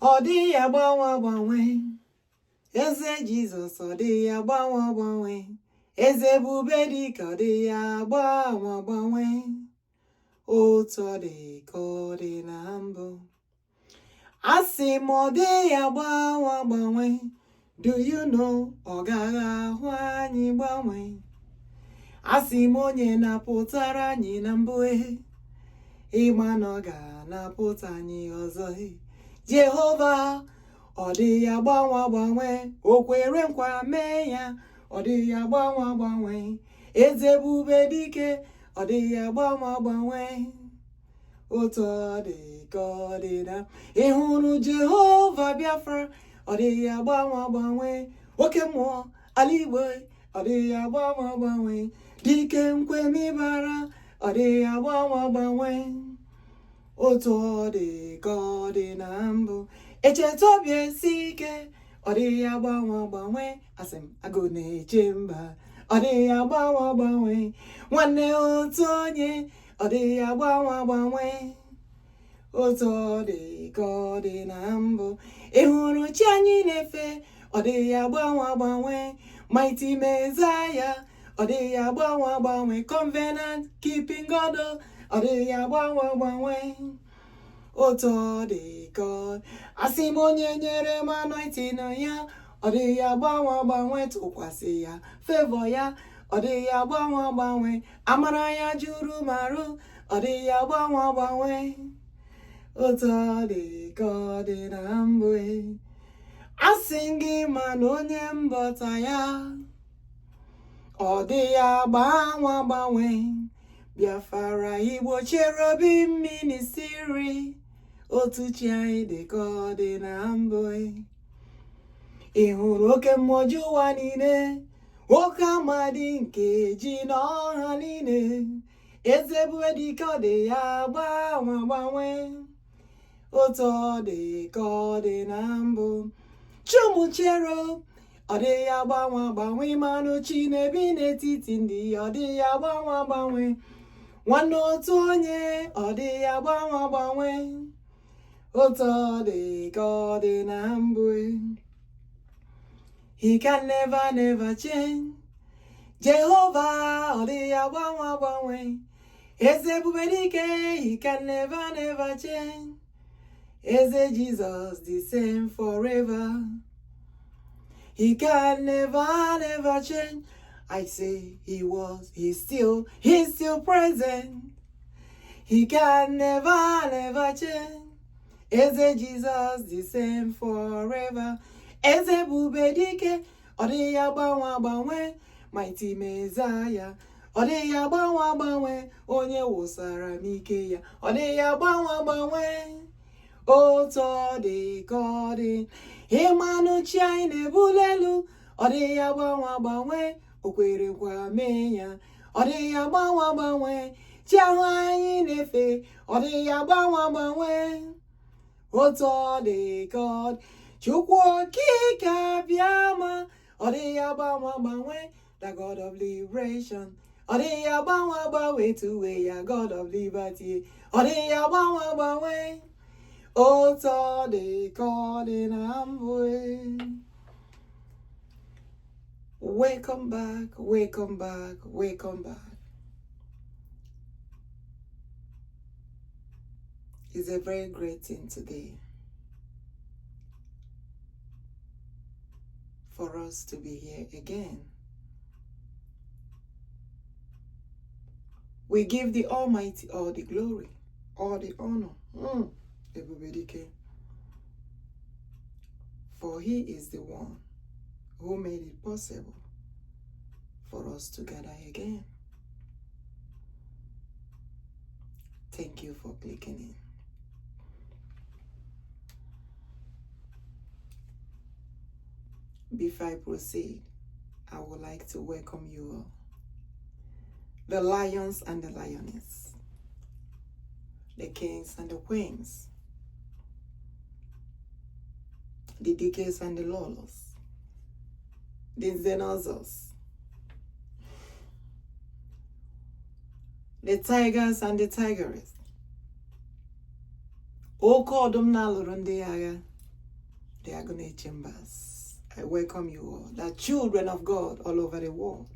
Odi ya gbanwe. Eze Jesus odi ya gbanwe. Eze ebubedike odi ya gbanwe. Otu ọ dị ka ọ dị na mbụ. Asị m ọ dị ya gbanwe. Do you know ọ gaghị ahụ anyị gbanwe? Asị m onye na-apụtara anyị na mbụ ịma na ọ ga-anapụta anyị ọzọ. Jehova ọ dị ya gbanwe. O kwere nkwa mee ya. Ọ dị ya gbanwe. Eze ebubedike ọ dị ya gbanwe. Otu ọ dị ka ọ dị na. Ị hụrụ Jehova Biafra ọ dị ya gbanwe. Oke mmụọ ala Igbo ọ dị ya gbanwe. Dike nkwemibara ọ dị ya gbanwe. Otu ọ dị ka ọ dị na mbụ. Echeta obi esi ike ọ dị ya gbanwe. Asị m agụ na-eche mba ọ dị ya gbanwe. Nwanne otu onye ọ dị ya gbanwe. Otu ọ dị ka ọ dị na mbụ. Ị hụrụ chi anyị na-efe ọ dị ya gbanwe. Mighty Messiah ọ dị ya gbanwe. Covenant keeping God ọ dị ya gbanwe. Otu ọ dị ka ọ. Asị m onye nyere m anointing ya ọ dị ya gbanwe. Tụkwasị ya favor ya ọ dị ya gbanwe. Amara ya juru m arụ ọ dị ya gbanwe. Otu ọ dị ka ọ dị na mbụ. Asị gị ma na onye mbọta ya ọ dị ya gbanwe. Biafra Igbo CHERUBIM ministry. Otu chi anyị dị ka ọ dị na mbụ. Ị hụrụ oke mmụọ ụwa niile. OHAMADIKE nke ji n'ọha niile. Eze ebubedike ọ dị ya gbanwe. Otu ọ dị ka ọ dị na mbụ. Chumu cherub ọ dị ya gbanwe. Mmanụ chi na-ebi n'etiti ndị ọ dị ya gbanwe. Nwanne otu onye ọ dị ya gbanwe. Otu ọ dị ka ọ dị na mbụ. He can never change. Jehovah ọ dị ya gbanwe. Eze ebubedike he can never change. Eze Jesus the same forever. He can never change. I say he's still present. He can never change. Eze Jesus the same forever. Eze ebubedike ọ dị ya gbanwe. Mighty Messiah ọ dị ya gbanwe. Onye wụsara m ike ya ọ dị ya gbanwe. Otu ọ dị ka ọ dị. Ịmanụ chi anyị na-ebuli elu ọ dị ya gbanwe. O kwere nkwa mee ya ọ dị ya gbanwe. Chi ahụ anyị na-efe ọ dị ya gbanwe. Otu ọ dị ka ọ dị. Chukwuokikeabiama ọ dị ya gbanwe. The God of liberation ọ dị ya gbanwe. To way ya God of liberty ọ dị ya gbanwe. Otu ọ dị ka ọ dị na mbụ. Welcome back. It's a very great thing today for us to be here again. We give the Almighty all the glory, all the honor. Ebubedike. For he is the one who made it possible for us to gather again. Thank you for clicking in. Before I proceed, I would like to welcome you all, the lions and the lioness, the kings and the queens, the decades and the lolos, the xenozos, the tigers and the tigeress. O kodum na lụrụ ndị agha, the agony chambers. I welcome you all, the children of God all over the world.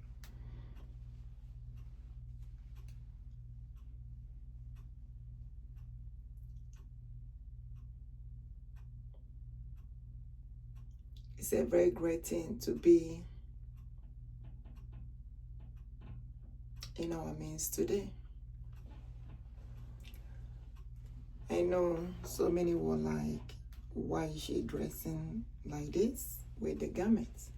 It's a very great thing to be in our midst today. I know so many were like, why is she dressing like this with the garments?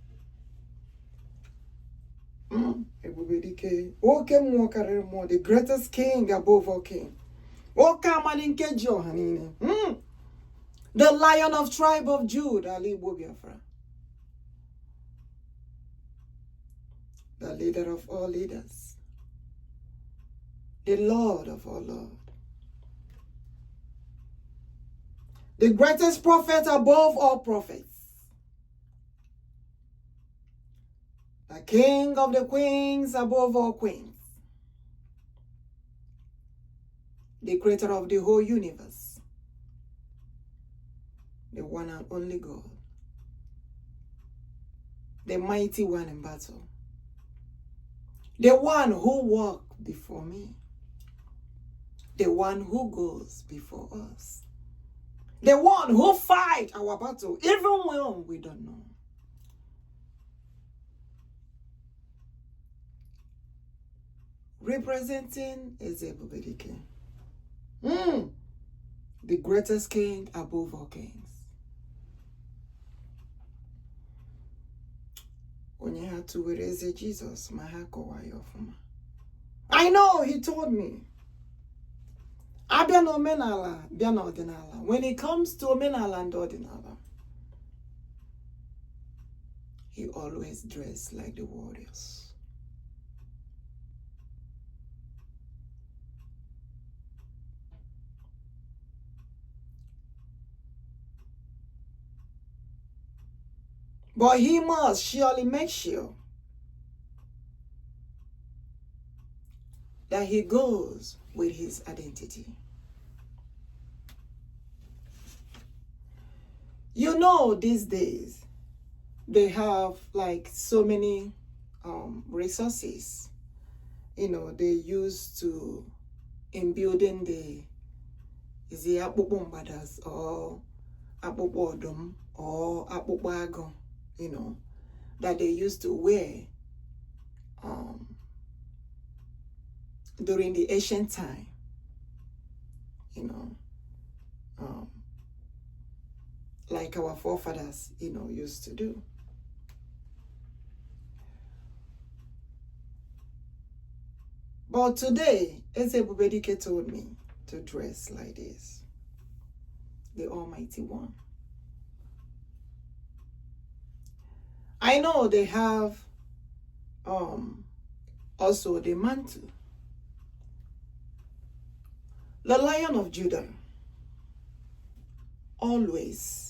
Ebubedike, the greatest king above all king. The Lion of tribe of Judah, Biafra. The leader of all leaders. The Lord of all lords. The greatest prophet above all prophets. The king of the queens above all queens. The creator of the whole universe. The one and only God. The mighty one in battle. The one who walked before me. The one who goes before us. The one who fights our battle, even when we don't know. Representing is ebubedike. The greatest king above all kings. Onye had to raise Jesus, I know he told me. Abia no menala, bia no ordinala. When it comes to menala and ordinala, he always dressed like the warriors. But he must surely make sure that he goes with his identity. You know, these days, they have like so many resources, you know, they use to, in building the akpukpumbadas or akpukpodum or akpukpago, you know, that they used to wear during the ancient time, you know, like our forefathers, you know, used to do. But today, as Ebubedike told me to dress like this, the Almighty One. I know they have also the mantle. The Lion of Judah always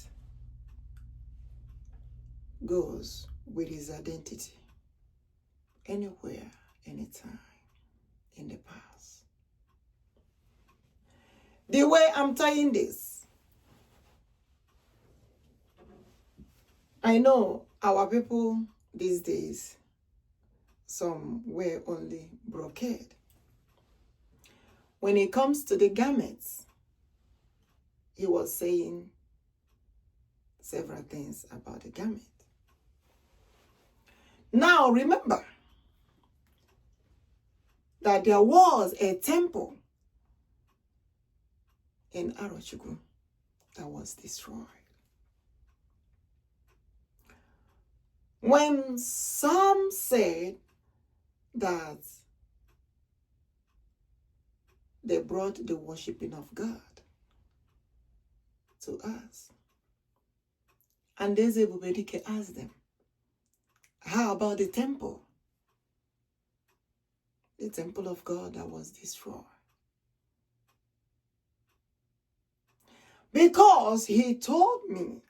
goes with his identity anywhere, anytime, in the past. The way I'm tying this, I know our people these days, some wear only brocade. When it comes to the garments, he was saying several things about the garment. Now remember that there was a temple in Arochukwu that was destroyed. When some said that they brought the worshiping of God to us, and Ebubedike asked them, how about the temple? The temple of God that was destroyed. Because he told me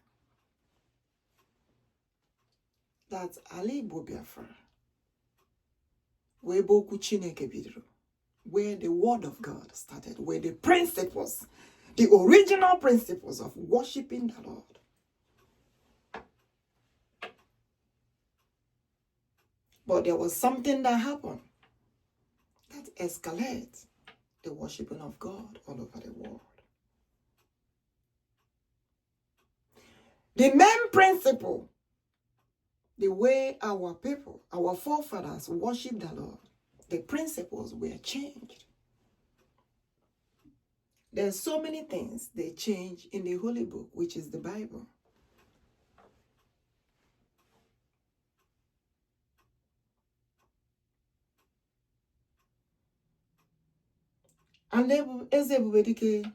that Ali Biafra, where Okwu Chineke bidoro, where the word of God started, where the principles, the original principles of worshiping the Lord But there was something that happened that escalates the worshiping of God all over the world. The main principle, the way our people, our forefathers worshiped the Lord, the principles were changed. There's so many things they change in the Holy Book, which is the Bible. And ebubedike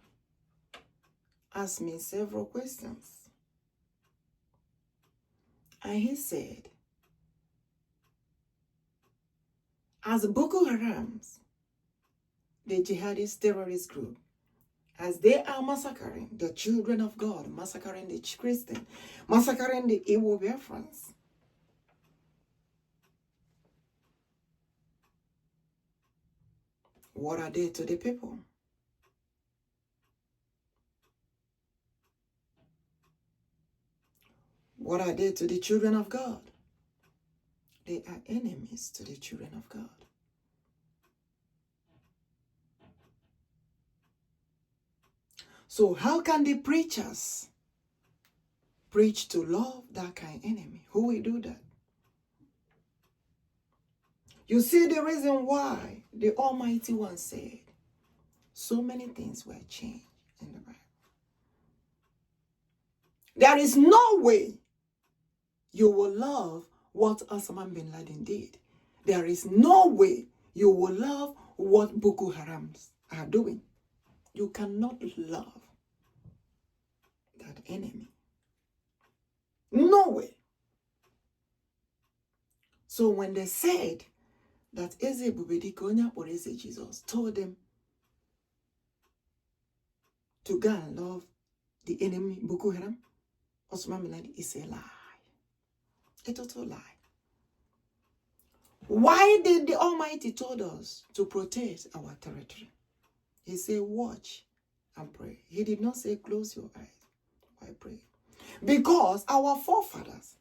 asked me several questions. And he said, as Boko Haram, the jihadist terrorist group, as they are massacring the children of God, massacring the Christians, massacring the Igbo Biafrans, what are they to the people? What are they to the children of God? They are enemies to the children of God. So how can the preachers preach to love that kind of enemy? Who will do that? You see the reason why the Almighty One said so many things were changed in the Bible. There is no way you will love what Osama bin Laden did. There is no way you will love what Boko Haram are doing. You cannot love that enemy. No way. So when they said that ebubedike or Jesus told them to go and love the enemy Boko Haram, Osama bin Laden is a lie. A total lie. Why did the Almighty told us to protect our territory? He said, watch and pray. He did not say, close your eyes. Why pray? Because our forefathers,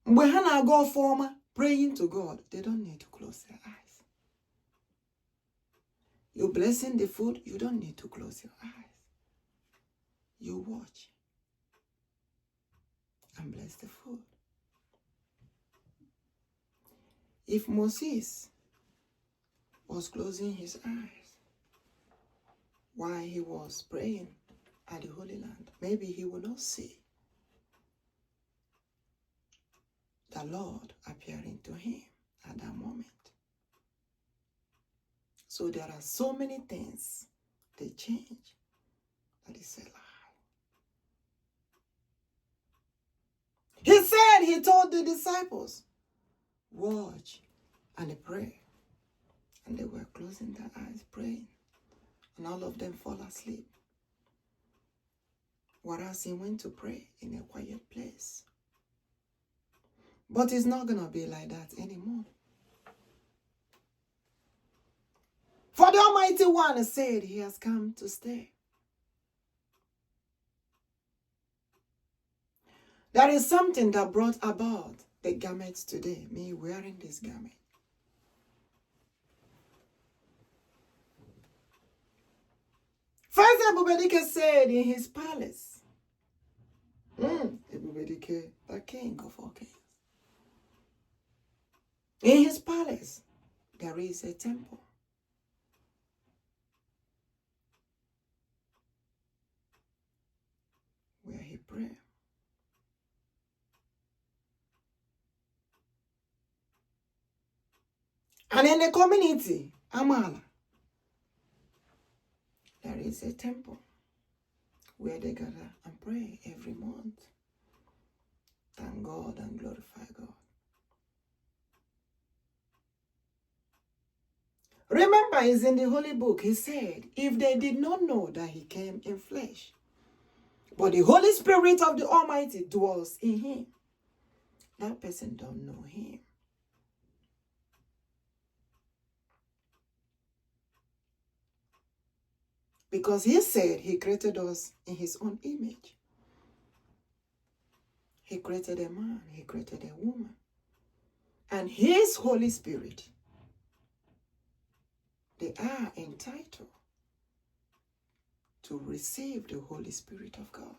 when they go former praying to God, they don't need to close their eyes. You're blessing the food, you don't need to close your eyes. You watch and bless the food. If Moses was closing his eyes while he was praying at the Holy Land, maybe he would not see the Lord appearing to him at that moment. So there are so many things they change that is a lie. He said, he told the disciples, watch and pray. And they were closing their eyes praying. And all of them fall asleep. Whereas he went to pray in a quiet place. But it's not going to be like that anymore. For the Almighty One said he has come to stay. There is something that brought about the garments today, me wearing this garment. First, ebubedike said in his palace, ebubedike, the king of all kings. In his palace, there is a temple. Where he prayed. And in the community, Amala, there is a temple where they gather and pray every month. Thank God and glorify God. Remember, it's in the Holy Book. He said, if they did not know that he came in flesh, but the Holy Spirit of the Almighty dwells in him, that person don't know him. Because he said he created us in his own image. He created a man, he created a woman. And his Holy Spirit, they are entitled to receive the Holy Spirit of God.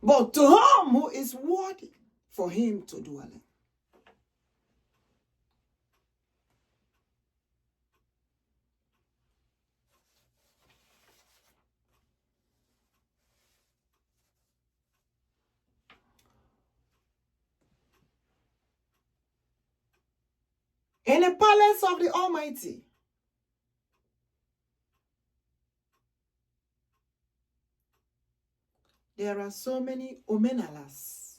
But to whom who is worthy for him to dwell in. In the palace of the Almighty, there are so many omenalas,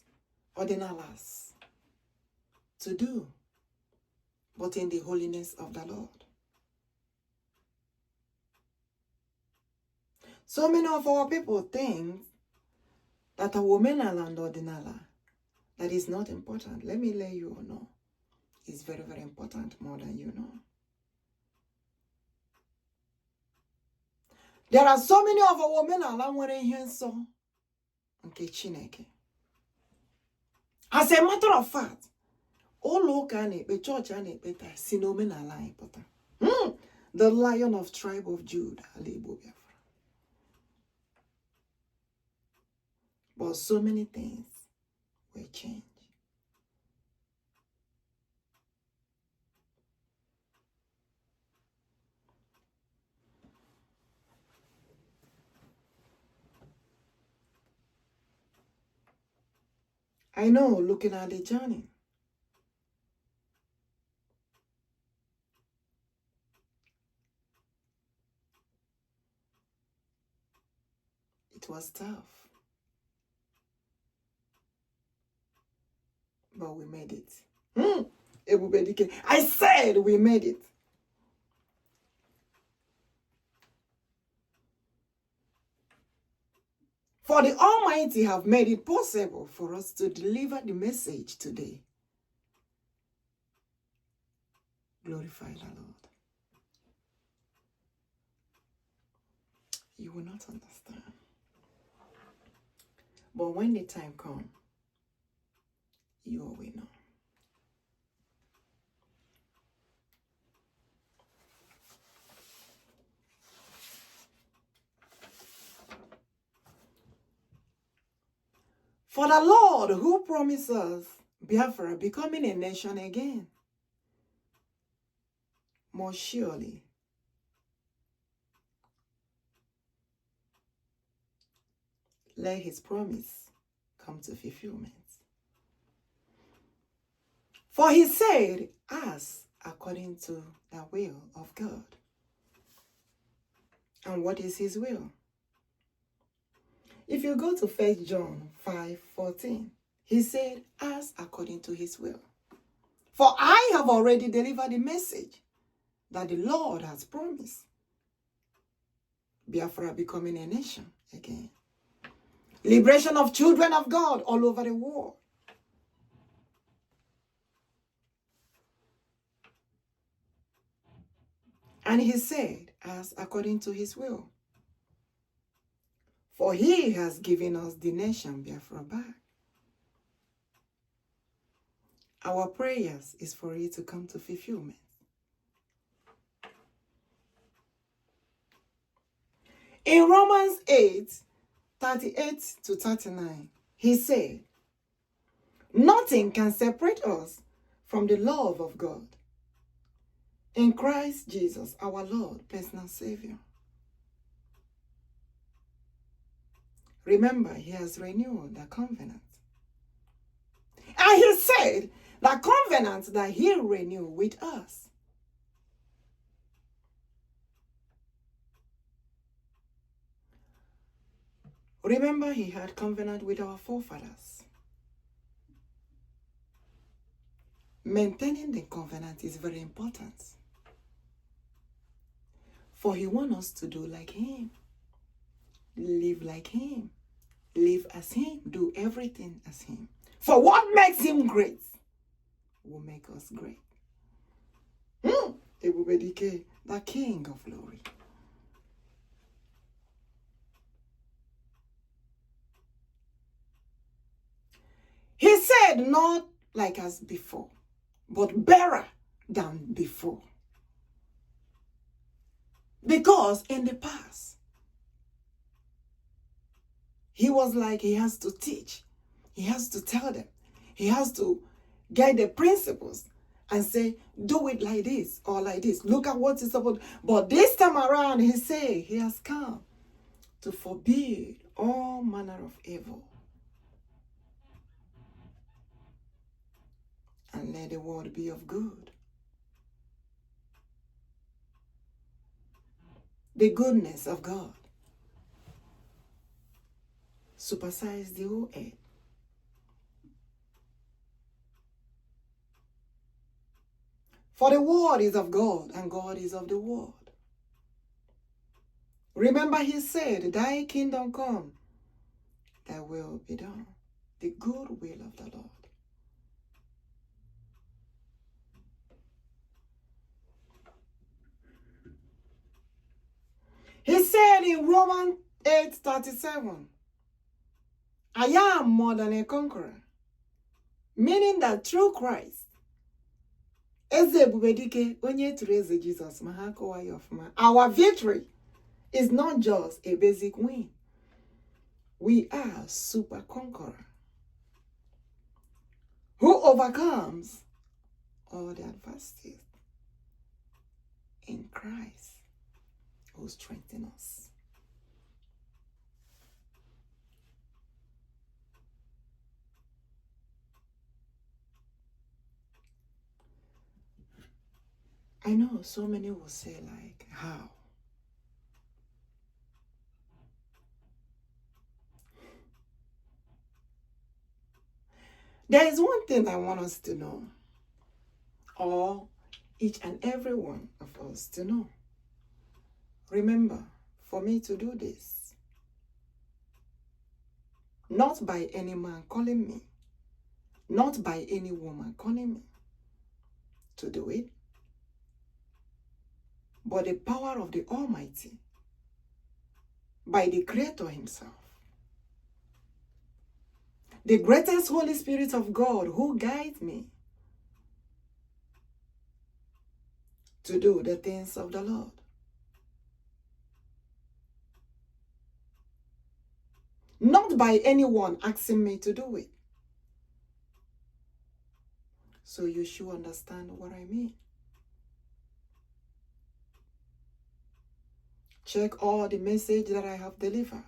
ordinalas to do, but in the holiness of the Lord. So many of our people think that a omenala and ordinala, that is not important. Let me let you know. It's very, very important, more than you know. There are so many of our omenala nwere ihe nsọ nke Chineke. As a matter of fact, ụlọ ụka a na-ekpe, church a na-ekpe taa si n'omenala anyị pụta. The Lion of tribe of Judah, ala Igbo Biafra. But so many things will change. I know, looking at the journey, it was tough. But we made it. Ebubedike. I said we made it. For the Almighty have made it possible for us to deliver the message today. Glorify the Lord. You will not understand. But when the time comes, you will know. For the Lord who promises Biafra becoming a nation again, more surely let his promise come to fulfillment. For he said, ask according to the will of God. And what is his will? If you go to 1 John 5:14, he said, ask according to his will. For I have already delivered the message that the Lord has promised. Biafra becoming a nation again. Liberation of children of God all over the world. And he said, ask according to his will. For he has given us the nation Biafra back. Our prayers is for it to come to fulfillment. In Romans 8:38-39, he said, nothing can separate us from the love of God in Christ Jesus, our Lord, personal Savior. Remember, he has renewed the covenant. And he said, the covenant that he renewed with us. Remember, he had covenant with our forefathers. Maintaining the covenant is very important. For he wants us to do like him. Live like him. Live as him. Do everything as him. For what makes him great will make us great. Ebubedike, the King of glory. said not like as before, but better than before. Because in the past, he was like he has to teach. He has to tell them. He has to guide the principles and say, do it like this or like this. Look at what is about. But this time around, he said he has come to forbid all manner of evil and let the world be of good. The goodness of God supersides the whole earth. For the world is of God, and God is of the world. Remember, he said, thy kingdom come, thy will be done. The good will of the Lord. He said in Romans 8:37, I am more than a conqueror. Meaning that through Christ, ebubedike onye tụrụ eze Jesus, our victory is not just a basic win. We are super conqueror who overcomes all the adversities in Christ who strengthens us. I know so many will say like, how? There is one thing I want us to know, or each and every one of us to know. Remember, for me to do this, not by any man calling me, not by any woman calling me to do it, but the power of the Almighty, by the Creator himself. The greatest Holy Spirit of God who guides me to do the things of the Lord. Not by anyone asking me to do it. So you should understand what I mean. Check all the message that I have delivered.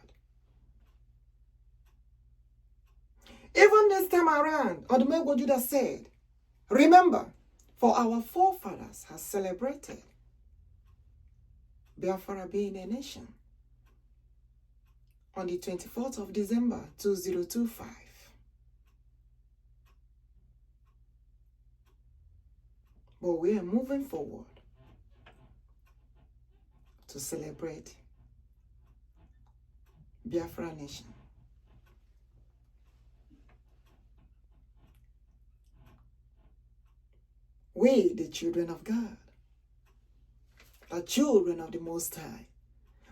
Even this time around, Odumegwu Judah said, remember, for our forefathers have celebrated Biafra being a nation on the 24th of December 2025. But we are moving forward to celebrate Biafra nation. We, the children of God, the children of the Most High.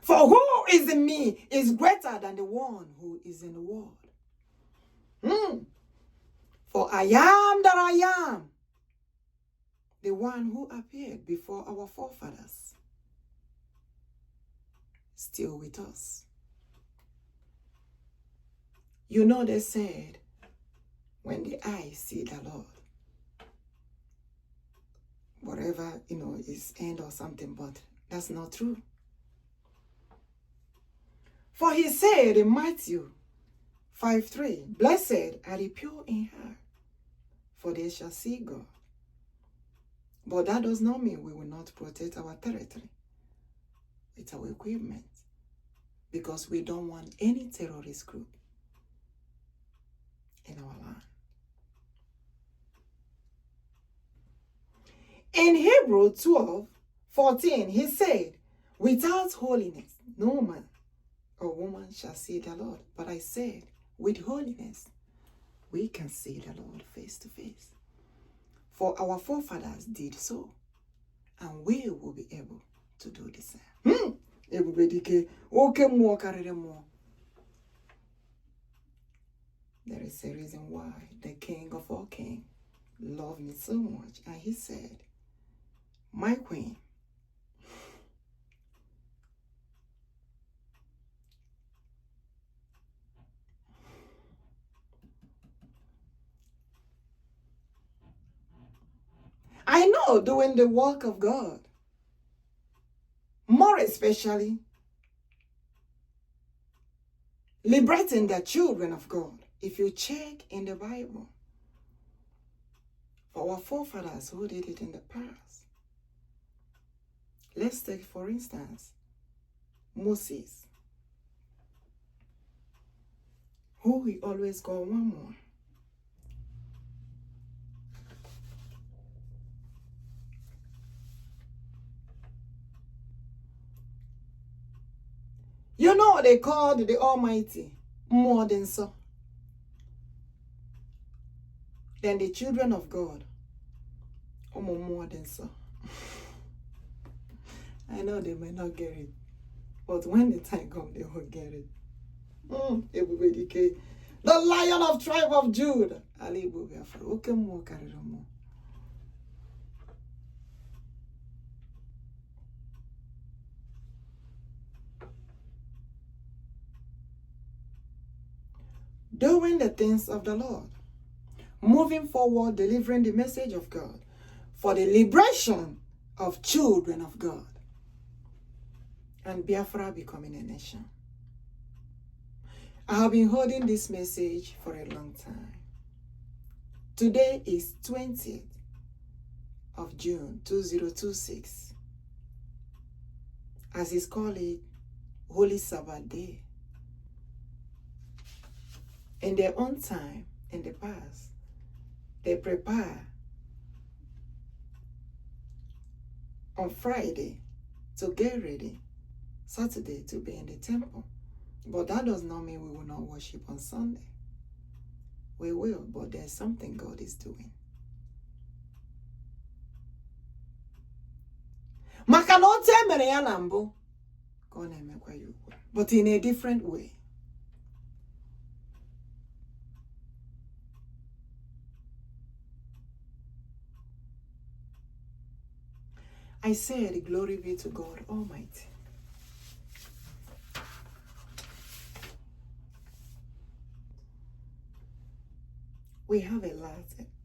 For who is in me is greater than the one who is in the world. For I am that I am, the one who appeared before our forefathers, still with us. You know, they said, when the eye see the Lord, whatever, is end or something, but that's not true. For he said in Matthew 5:3, blessed are the pure in heart, for they shall see God. But that does not mean we will not protect our territory with our equipment, because we don't want any terrorist group in our land. In Hebrew 12:14, he said, without holiness, no man or woman shall see the Lord. But I said, with holiness, we can see the Lord face to face. For our forefathers did so, and we will be able to do the same. Ebubedike, oke mmụọ karịrị mmụọ. There is a reason why the king of loved me so much. And he said, my queen, I know doing the work of God, more especially liberating the children of God. If you check in the Bible, our forefathers who did it in the past. Let's take, for instance, Moses, who we always call one more. You know what they called the Almighty? More than so. Then the children of God, more than so. I know they may not get it, but when the time comes, they will get it. Ebubedike, the Lion of tribe of Judah. Biafra. Okay, more carry more. Doing the things of the Lord, moving forward, delivering the message of God for the liberation of children of God, and Biafra becoming a nation. I have been holding this message for a long time. Today is 20th of June 2026. As is called it, Holy Sabbath Day. In their own time, in the past, they prepare on Friday to get ready, Saturday to be in the temple. But that does not mean we will not worship on Sunday. We will, but there's something God is doing. But in a different way. I said, glory be to God Almighty. We have a lot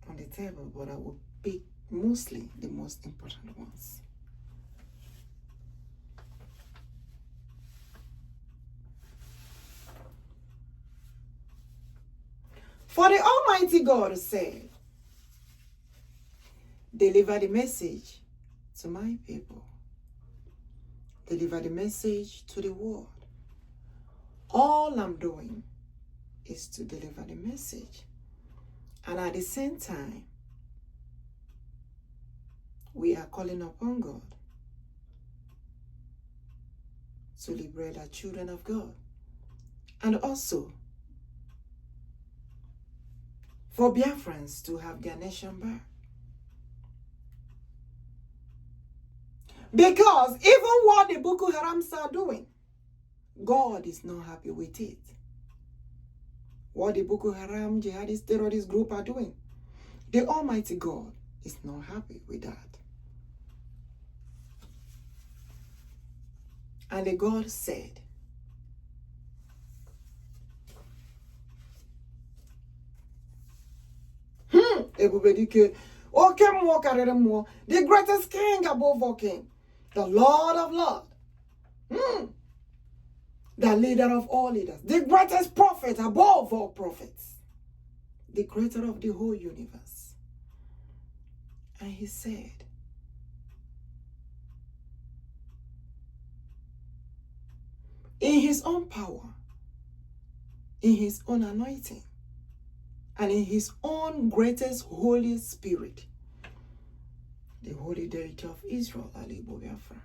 on the table, but I will pick mostly the most important ones. For the Almighty God said, deliver the message to my people. Deliver the message to the world. All I'm doing is to deliver the message. And at the same time, we are calling upon God to liberate the children of God. And also, for Biafrans to have their nation back. Because even what the bokoharams are doing, God is not happy with it. What the bokoharam jihadist terrorist group are doing, the Almighty God is not happy with that. And the God said, ebubedike, the greatest king above all king, the Lord of lords, the leader of all leaders, the greatest prophet above all prophets, the creator of the whole universe. And he said, in his own power, in his own anointing, and in his own greatest Holy Spirit, the Holy Deity of Israel, Biafra.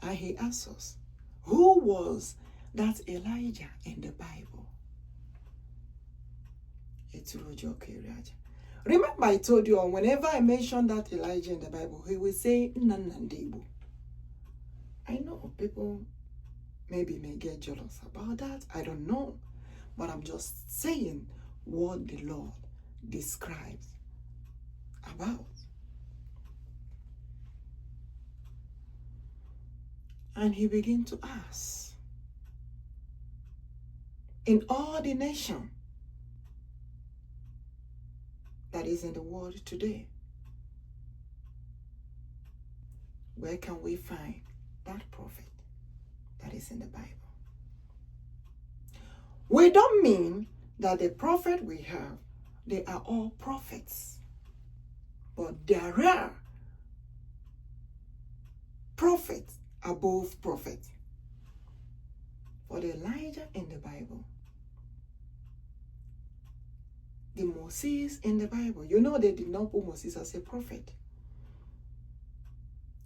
And he asks us, who was that Elijah in the Bible? Remember I told you, whenever I mention that Elijah in the Bible, he will say Nnamdi. I know people maybe may get jealous about that. I don't know. But I'm just saying what the Lord describes about. And he began to ask, in all the nation that is in the world today, where can we find that prophet that is in the Bible? We don't mean that the prophet we have, they are all prophets. But there are prophets above prophets. For the Elijah in the Bible, the Moses in the Bible, you know they did not put Moses as a prophet.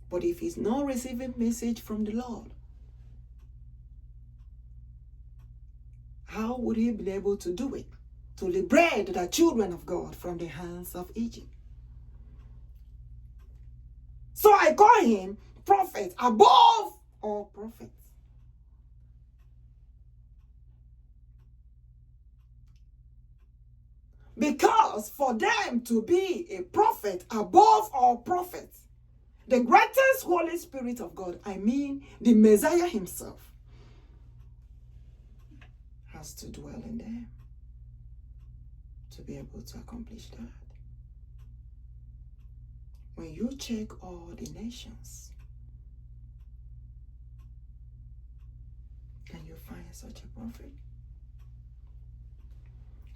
But if he's not receiving message from the Lord, how would he be able to do it? To liberate the children of God from the hands of Egypt. So I call him prophet above all prophets. Because for them to be a prophet above all prophets, the greatest Holy Spirit of God, I mean the Messiah himself, has to dwell in them to be able to accomplish that. When you check all the nations, can you find such a prophet?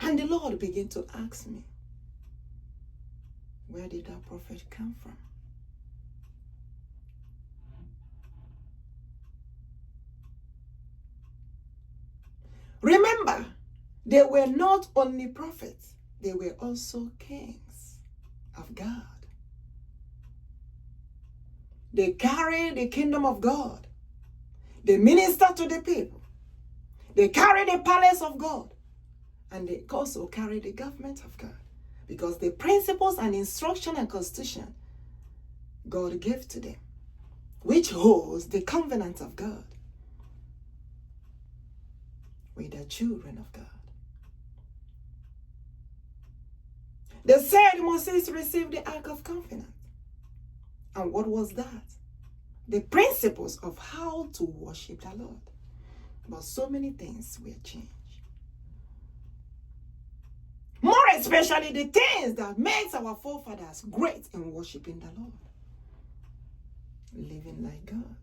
And the Lord began to ask me, where did that prophet come from? Remember, they were not only prophets, they were also kings of God. They carry the kingdom of God. They minister to the people. They carry the palace of God. And they also carry the government of God. Because the principles and instruction and constitution God gave to them, which holds the covenant of God with the children of God. They said Moses received the Ark of Covenant. And what was that? The principles of how to worship the Lord. But so many things were changed. More especially the things that makes our forefathers great in worshiping the Lord. Living like God.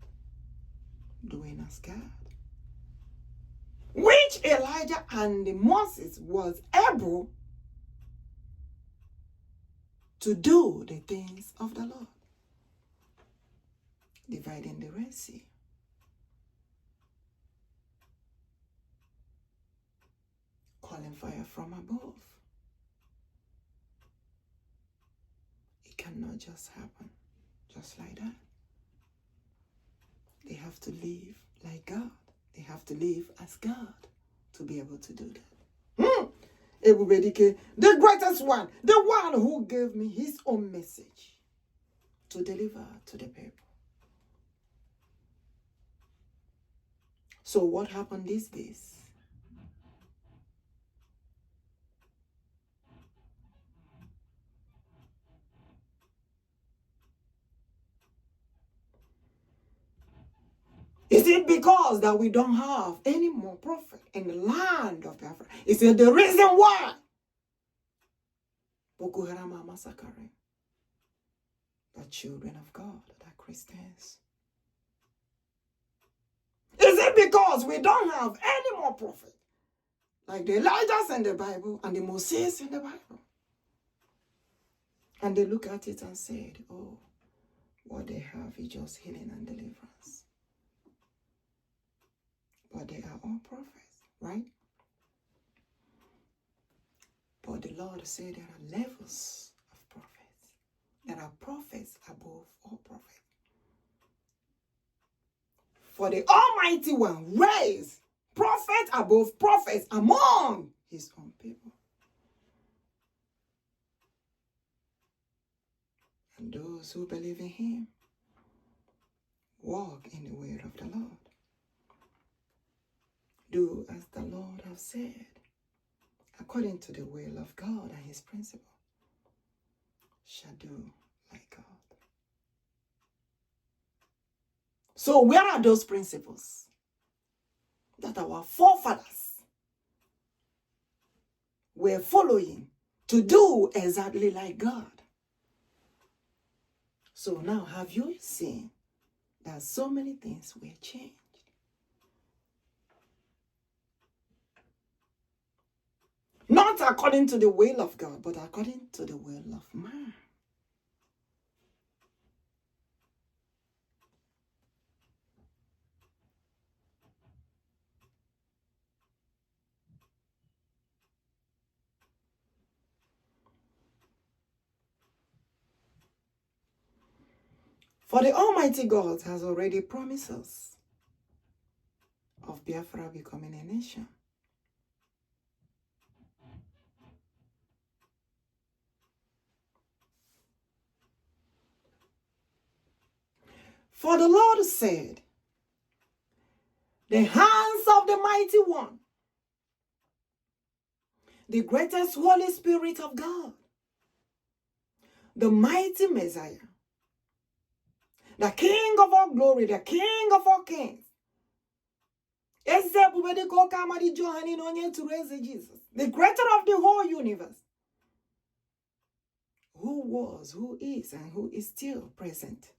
Doing as God. Which Elijah and Moses was able to do the things of the Lord. Dividing the Red Sea. Calling fire from above. It cannot just happen just like that. They have to live like God. They have to live as God to be able to do that. Ebubedike, the greatest one, the one who gave me his own message to deliver to the people. So what happened these days? Is it because that we don't have any more prophet in the land of Biafra? Is it the reason why bokoharam are massacring the children of God, the Christians? Is it because we don't have any more prophet like the Elijahs in the Bible and the Moses in the Bible? And they look at it and said, oh, what they have is just healing and deliverance. But they are all prophets, right? But the Lord said there are levels of prophets. There are prophets above all prophets. For the Almighty One raised prophet above prophets among his own people. And those who believe in him walk in the way of the Lord. Do as the Lord has said, according to the will of God and his principle. shall do like God. So where are those principles that our forefathers were following to do exactly like God? So now have you seen that so many things were changed? Not according to the will of God, but according to the will of man. For the Almighty God has already promised us of Biafra becoming a nation. For the Lord said, the hands of the mighty one, the greatest Holy Spirit of God, the mighty Messiah, the King of all glory, the King of all kings, the creator of the whole universe, who was, who is, and who is still present.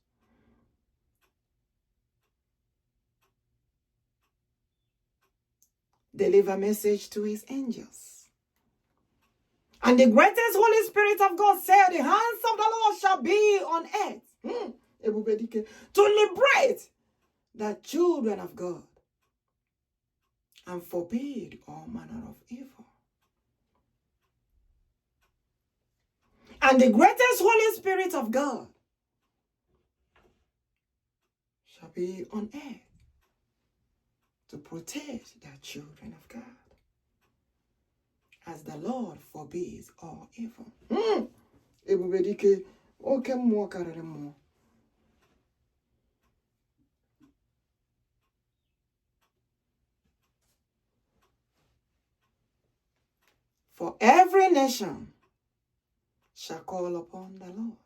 Deliver message to his angels. And the greatest Holy Spirit of God said, the hands of the Lord shall be on earth. Ebubedike, to liberate the children of God and forbid all manner of evil. And the greatest Holy Spirit of God shall be on earth to protect the children of God, as the Lord forbids all evil. Ebubedike, oke mmụọ karịrị mmụọ. For every nation shall call upon the Lord.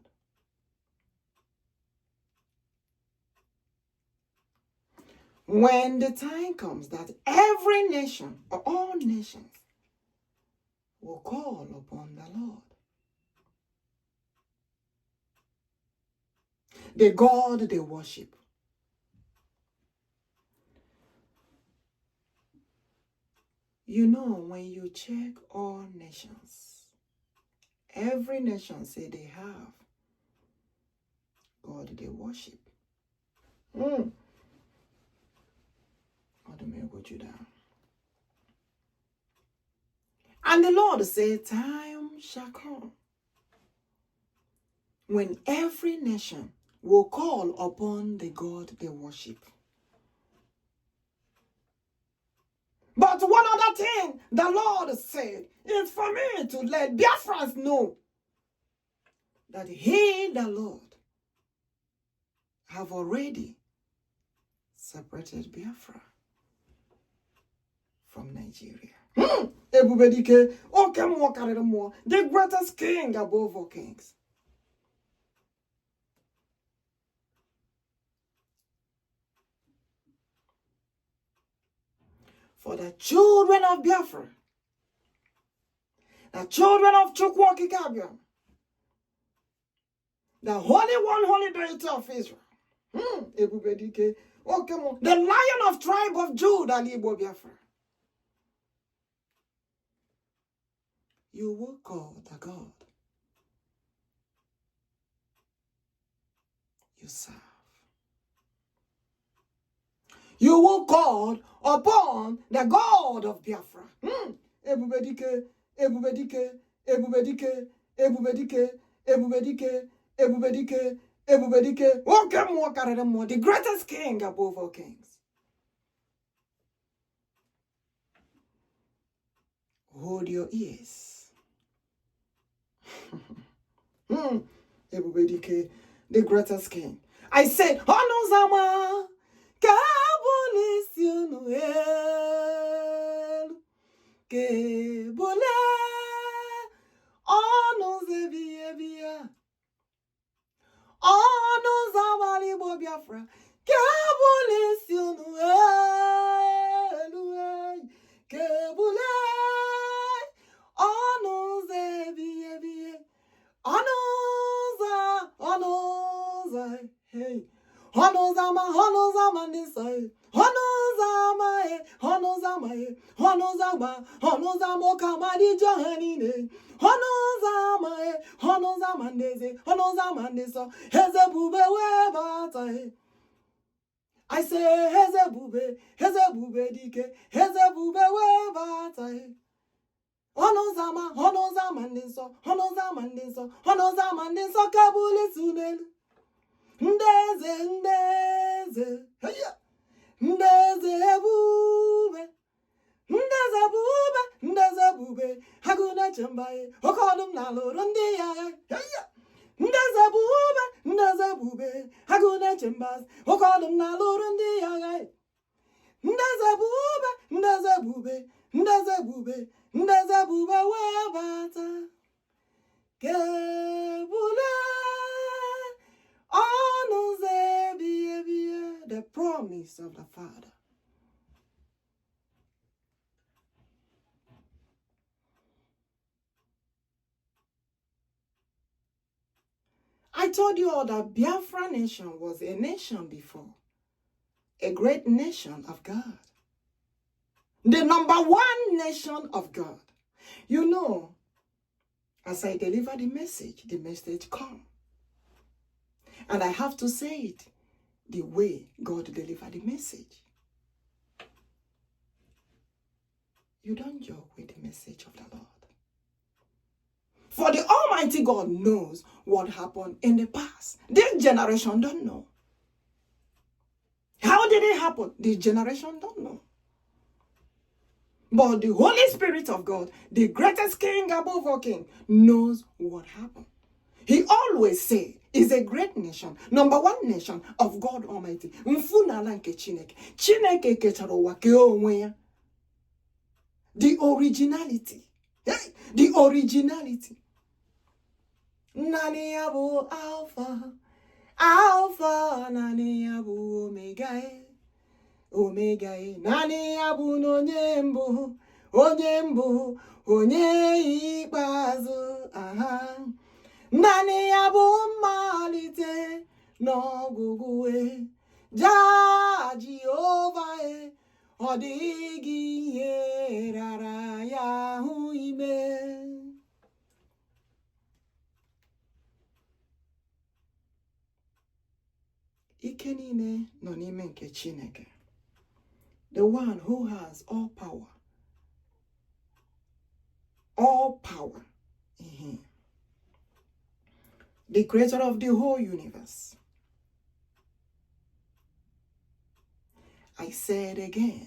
When the time comes that every nation, or all nations, will call upon the Lord, the God they worship. You know, when you check all nations, every nation say they have God they worship. God may put you down. And the Lord said, time shall come when every nation will call upon the God they worship. But one other thing the Lord said is for me to let Biafrans know that he, the Lord, have already separated Biafra from Nigeria. Ebubedike, the greatest king above all kings. For the children of Biafra, the children of Chukwuokikeabiam, the Holy One, Holy Deity of Israel, Ebubedike, the Lion of tribe of Judah, Igbo Biafra, you will call the God you serve. You will call upon the God of Biafra. Ebubedike, Ebubedike, Ebubedike, Ebubedike, Ebubedike, Ebubedike, Ebubedike, the greatest king above all kings. Hold your ears. Ebubedike, the greatest king. I said, Honozama, Kabulisiunu el, Kebule, Onozebia. Biafra. Kebule sionu elu kebule onuze biye onuza hey honozama nisai honozama kamadi johanine honozama ndeze honozama nisa hezebube webatai. I say hezebube dike hezebube webatai. Honozama niso kabuli sunelu. Ndeze heya ndeze bube haguna chambaye okodum naloro ndi ya heya ndeze bube haguna chambas okodum naloro ndi ya ndeze bube webata kebule the promise of the Father. I told you all that Biafra nation was a nation before, a great nation of God, the number one nation of God. You know, as I deliver the message comes. And I have to say it the way God delivered the message. You don't joke with the message of the Lord. For the Almighty God knows what happened in the past. This generation don't know. How did it happen? This generation don't know. But the Holy Spirit of God, the greatest king above all kings, knows what happened. He always said, is a great nation, number one nation of God Almighty. Chineke kechara ụwa ke onwe ya. The originality. The originality. Nani ya bụ Alpha, nani ya bụ Omega. Nani ya bụ onye mbụ, onye ikpeazụ. Aha. Nani ya bụ mmalite n'ọgwụgwụ Jehova ọ dịghị ihe rara ya ahụ ime. Ike niile nọ n'ime nke Chineke, the one who has all power in him. The creator of the whole universe. I said again,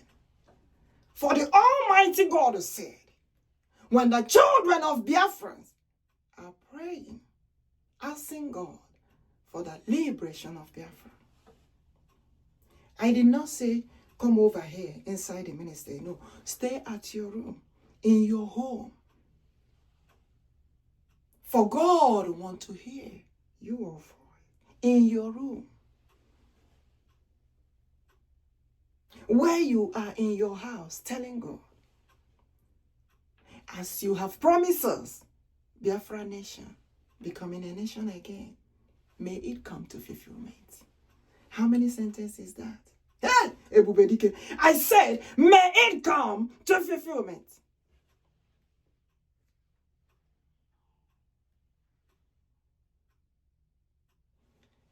for the Almighty God said, when the children of Biafrans are praying, asking God for the liberation of Biafra, I did not say, come over here inside the ministry. No, stay at your room, in your home. For God wants to hear your voice in your room. Where you are in your house, telling God, as you have promised us, Biafra nation, becoming a nation again, may it come to fulfillment. How many sentences is that? Hey, ebubedike. I said, may it come to fulfillment.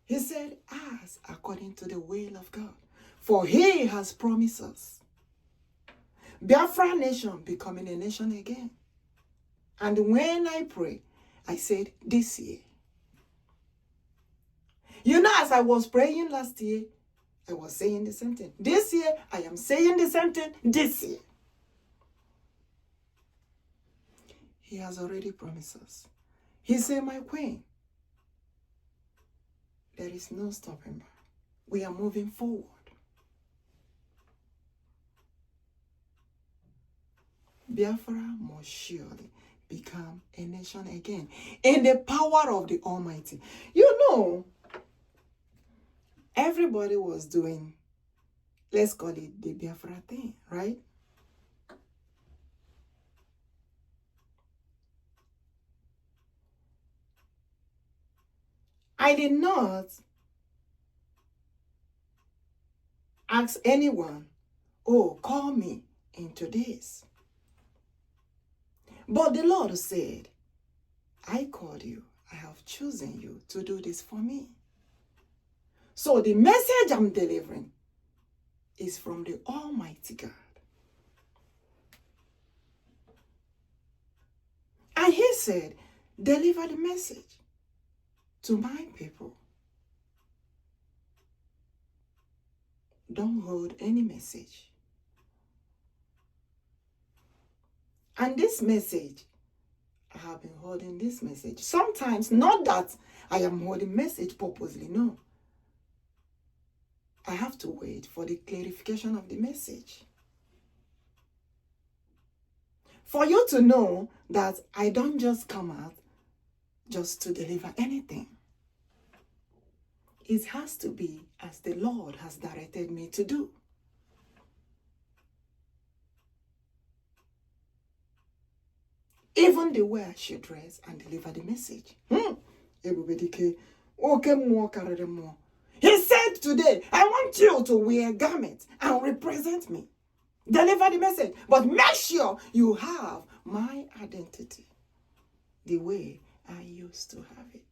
He said, ask according to the will of God. For he has promised us. Biafra nation becoming a nation again. And when I pray, I said this year. You know, as I was praying last year, I was saying the same thing. This year, I am saying the same thing this year. He has already promised us. He said, my queen, there is no stopping back. We are moving forward. Biafra must surely become a nation again in the power of the Almighty. You know, everybody was doing, let's call it the Biafra thing, right? I did not ask anyone, oh, call me into this. But the Lord said, I called you. I have chosen you to do this for me. So the message I'm delivering is from the Almighty God. And he said, deliver the message to my people. Don't hold any message. And this message, I have been holding this message. Sometimes, not that I am holding message purposely, no. I have to wait for the clarification of the message. For you to know that I don't just come out just to deliver anything. It has to be as the Lord has directed me to do. Even the way I should dress and deliver the message. Ebubedike, he said today, I want you to wear garments and represent me. Deliver the message. But make sure you have my identity the way I used to have it.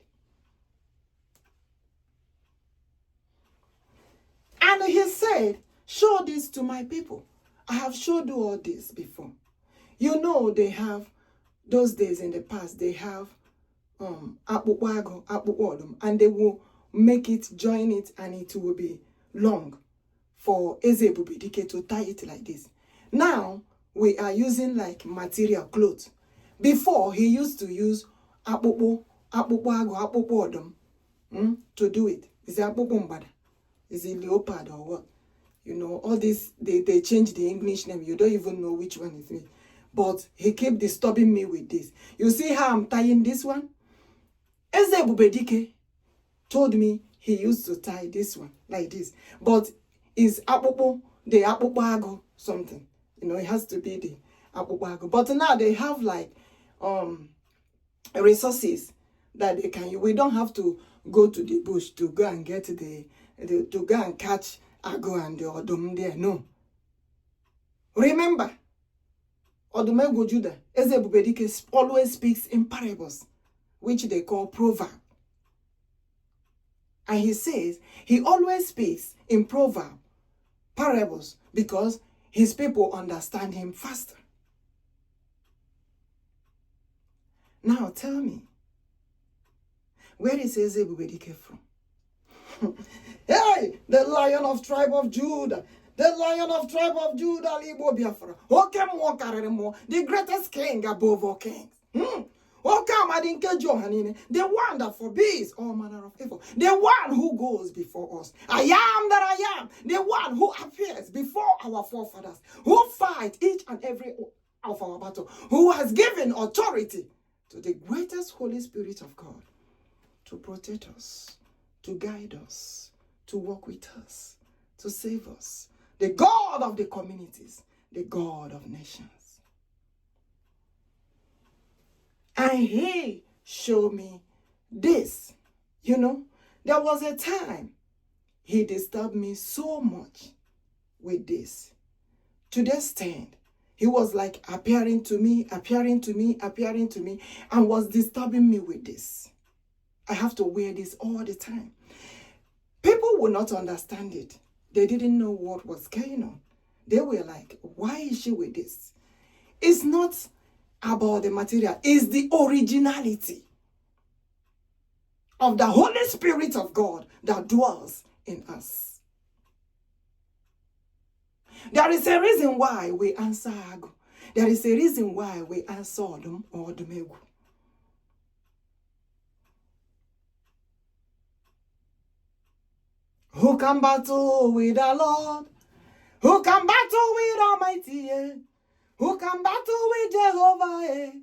And he said, show this to my people. I have showed you all this before. You know they have, those days in the past, they have and they will make it, join it, and it will be long for ebubedike to tie it like this. Now, we are using like material clothes. Before, he used to use to do it. Is it mbada? Is it leopard or what? You know, all this, they change the English name. You don't even know which one is it. But he kept disturbing me with this. You see how I'm tying this one? ebubedike told me he used to tie this one like this. But it's the akpukpo something. You know, it has to be the akpukpo. But now they have like resources that they can use. We don't have to go to the bush to go and get to go and catch ago and the odom there. No. Remember, Odumego Judah, ebubedike always speaks in parables, which they call proverb. And he says he always speaks in proverb, parables, because his people understand him faster. Now tell me, where is ebubedike from? Hey, the Lion of tribe of Judah. The Lion of tribe of Judah, Igbo Biafra. The greatest king above all kings. OHAMADIKE, the one that forbids all manner of evil. The one who goes before us. I am that I am. The one who appears before our forefathers. Who fight each and every of our battle. Who has given authority to the greatest Holyspirit of God to protect us, to guide us, to walk with us, to save us. The God of the communities, the God of nations. And he showed me this. You know, there was a time he disturbed me so much with this. To the extent, he was like appearing to me, and was disturbing me with this. I have to wear this all the time. People will not understand it. They didn't know what was going on. They were like, why is she with this? It's not about the material. It's the originality of the Holy Spirit of God that dwells in us. There is a reason why we answer Agu. There is a reason why we answer Odom or Odumegu. Who can battle with the Lord? Who can battle with Almighty? Who can battle with Jehovah?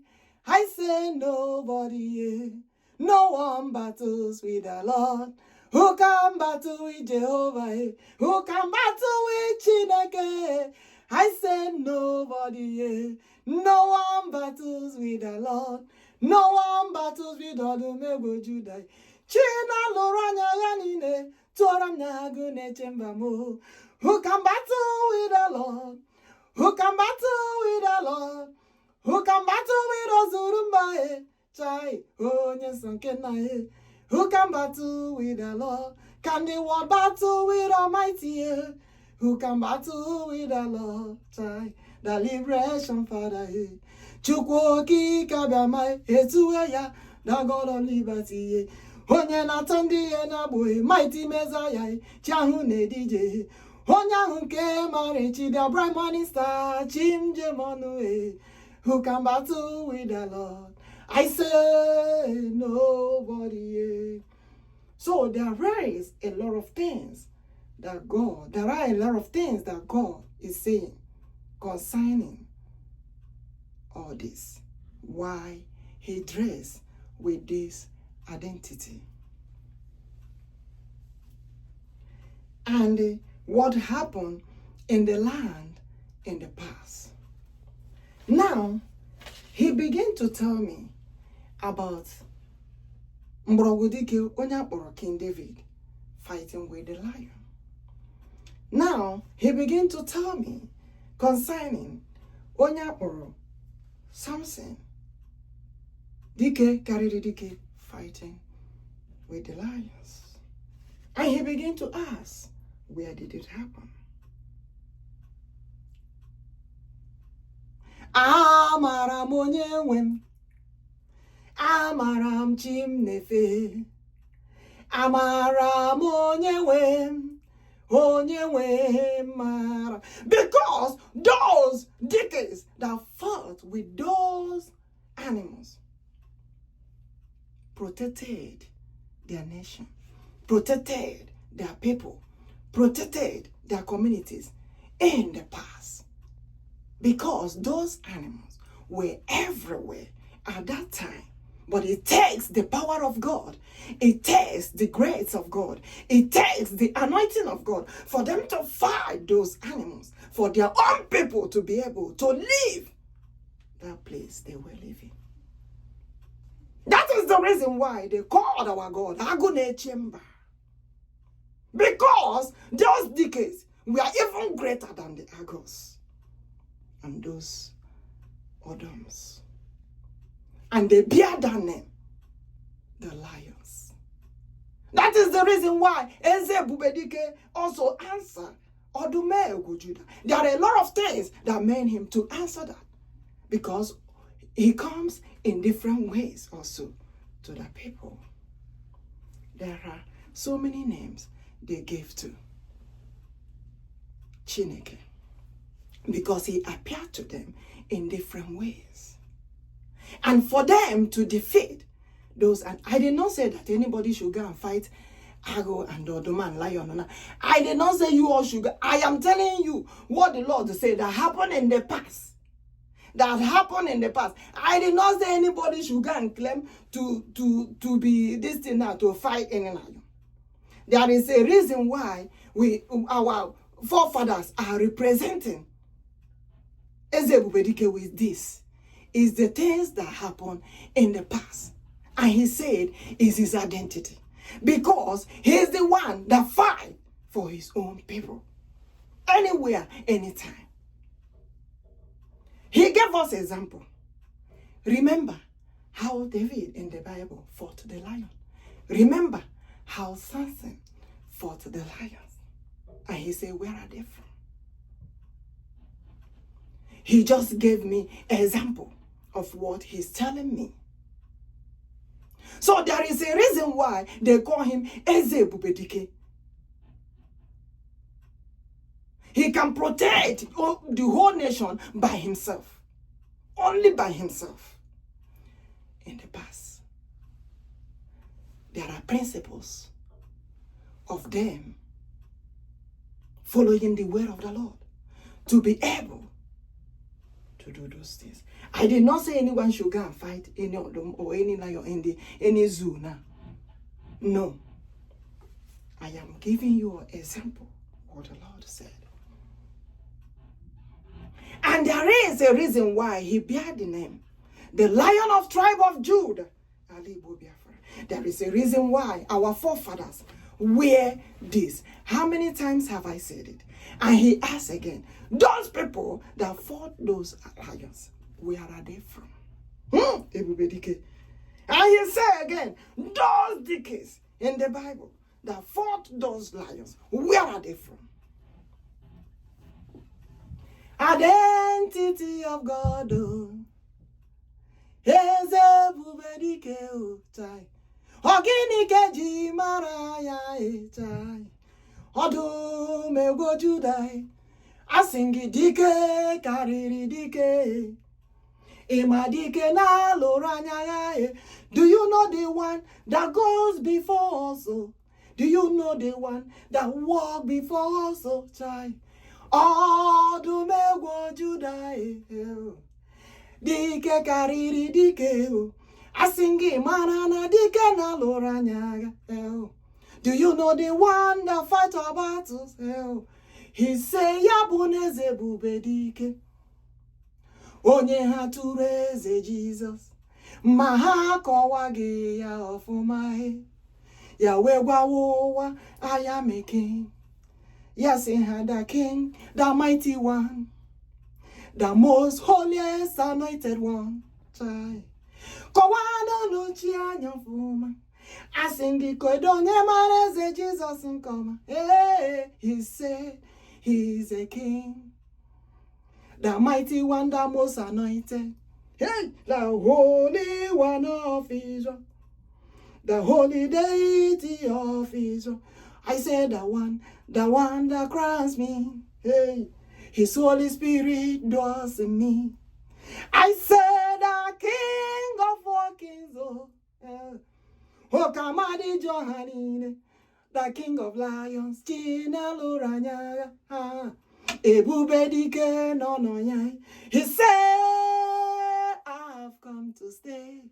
I say nobody. No one battles with the Lord. Who can battle with Jehovah? Who can battle with Chineke? I said nobody. No one battles with the Lord. No one battles with Odumegwu Judah. China Loranya Yanine, Toranya Gune Chembamo. Who can battle with the Lord? Who can battle with the Lord? Who can battle with Ozurumba? Chai, oh, yes, who can battle with the Lord? Can the world battle with Almighty? Who can battle with the Lord? Chai, the liberation Father. Chukwuokikeabiam, Etuaya, the God of liberty. Onye natandi enabu, mighty Messiah, Chahune DJ. Onye nke marichi, the bright morning star, Chimje Monue. Who can battle with the Lord? I say nobody. So there is a lot of things that God is saying concerning all this. Why he dressed with this identity. And what happened in the land in the past. Now, he began to tell me about Mbrodike onye King David fighting with the lion. Now, he began to tell me concerning onye Samson, Dike carried Dike fighting with the lions. And he began to ask, where did it happen? Amaram onye nwem, amaram chim nefe, amaram onye nwem mara. Because those dictates that fought with those animals protected their nation, protected their people, protected their communities in the past. Because those animals were everywhere at that time. But it takes the power of God. It takes the grace of God. It takes the anointing of God for them to fight those animals, for their own people to be able to live that place they were living. That is the reason why they called our God Agune Chamber. Because those decades were even greater than the Argos and those Odoms. And they bear that name, the lions. That is the reason why ebubedike also answered Odumegwu Judah. There are a lot of things that made him to answer that. Because he comes in different ways also to the people. There are so many names they gave to Chineke. Because he appeared to them in different ways. And for them to defeat those, and I did not say that anybody should go and fight Ago and Odoma and Lion. I did not say you all should go. I am telling you what the Lord said that happened in the past. That happened in the past. I did not say anybody should go and claim to be this thing now, to fight any lion. There is a reason why our forefathers are representing ebubedike with this. Is the things that happened in the past. And he said is his identity. Because he is the one that fight for his own people. Anywhere, anytime. He gave us example. Remember how David in the Bible fought the lion. Remember how Samson fought the lions. And he said, where are they from? He just gave me an example of what he's telling me. So there is a reason why they call him ebubedike. He can protect the whole nation by himself. Only by himself. In the past, there are principles of them following the word of the Lord to be able to do those things. I did not say anyone should go and fight any of them or any lion in any zoo now. No. I am giving you an example what the Lord said. And there is a reason why he bear the name, the Lion of tribe of Judah. There is a reason why our forefathers wear this. How many times have I said it? And he asks again, those people that fought those lions, where are they from? Ebubedike. And he said again, those dikes in the Bible that fought those lions, where are they from? Identity of God, oh. Ebubedike, oh, tai. Oginike ji mara ya tai. Odu megwo Judai. Asingi dike kariri dike. Imadike na loranya ya. Do you know the one that goes before us? Oh? Do you know the one that walk before us? Oh, tai. Odu megwo Judai. Dike kariri dike. Asingi manana dike na loranya. Do you know the one that fight our battles? He say Yabuneze ebubedike. Onye ha tụrụ eze Jesus. Ma ha kọwaghị ya ọfụma. Ya wee gwawa ụwa, I am a king. Yes, he had the king, the mighty one, the most holiest anointed one. Kọwano nuchi anya ọfụma. Asingi kodonye mareze Jesus nkoma. Hey, he said he's a king, the mighty one, the most anointed. Hey, the holy one of Israel, the holy deity of Israel. I said the one that crowns me. Hey, his Holy Spirit dwells in me. I said the King of all kings, oh, OHAMADIKE, the King of lions, Chineluranya, ebubedike no no yai. He said, I've come to stay.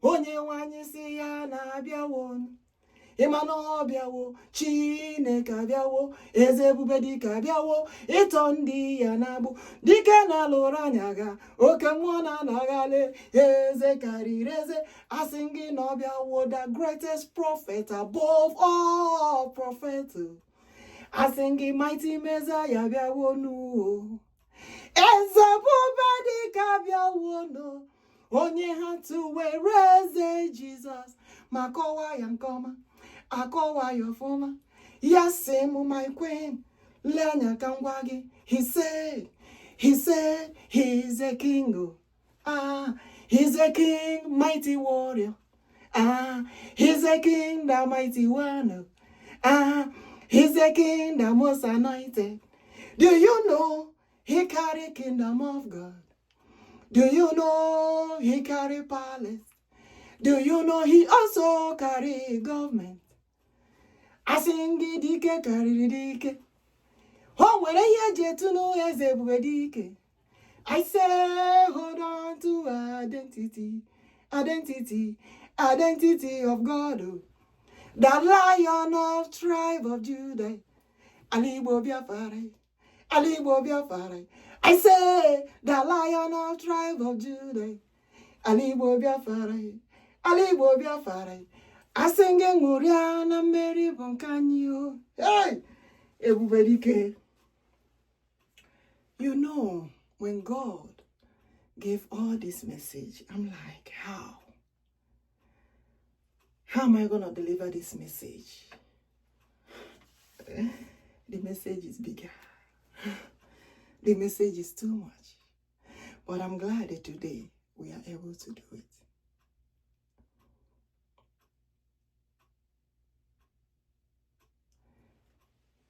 Onye wanyi si ya na abiawo. Imano abiawo, Chineke abiawo, eze ebubedike abiawo, ito ndi ya nabu, dike na loranyaga, oke mwana nagale, eze karireze, asingi no abiawo, the greatest prophet above all prophets. Asingi mighty Messiah abiawo nu. Eze ebubedike abiawo no. Onye ha to were Jesus, makowa yankoma. Akowa your former. Yes, my queen. Lenya kangwagi. He said, he's a king. He's a king, mighty warrior. He's a king, the mighty one. He's a king, the most anointed. Do you know he carry kingdom of God? Do you know he carry palace? Do you know he also carry government? Asingi dike kariri dike. Ho were ye jetunu eze ebubedike. I say hold on to identity of God. The Lion of tribe of Judah. Igbo Biafra. I say the Lion of tribe of Judah. Igbo Biafra. Asenge nguriana meri bonkanyo. Hey, ebubedike. You know, when God gave all this message, I'm like, how? How am I going to deliver this message? The message is bigger. The message is too much. But I'm glad that today we are able to do it.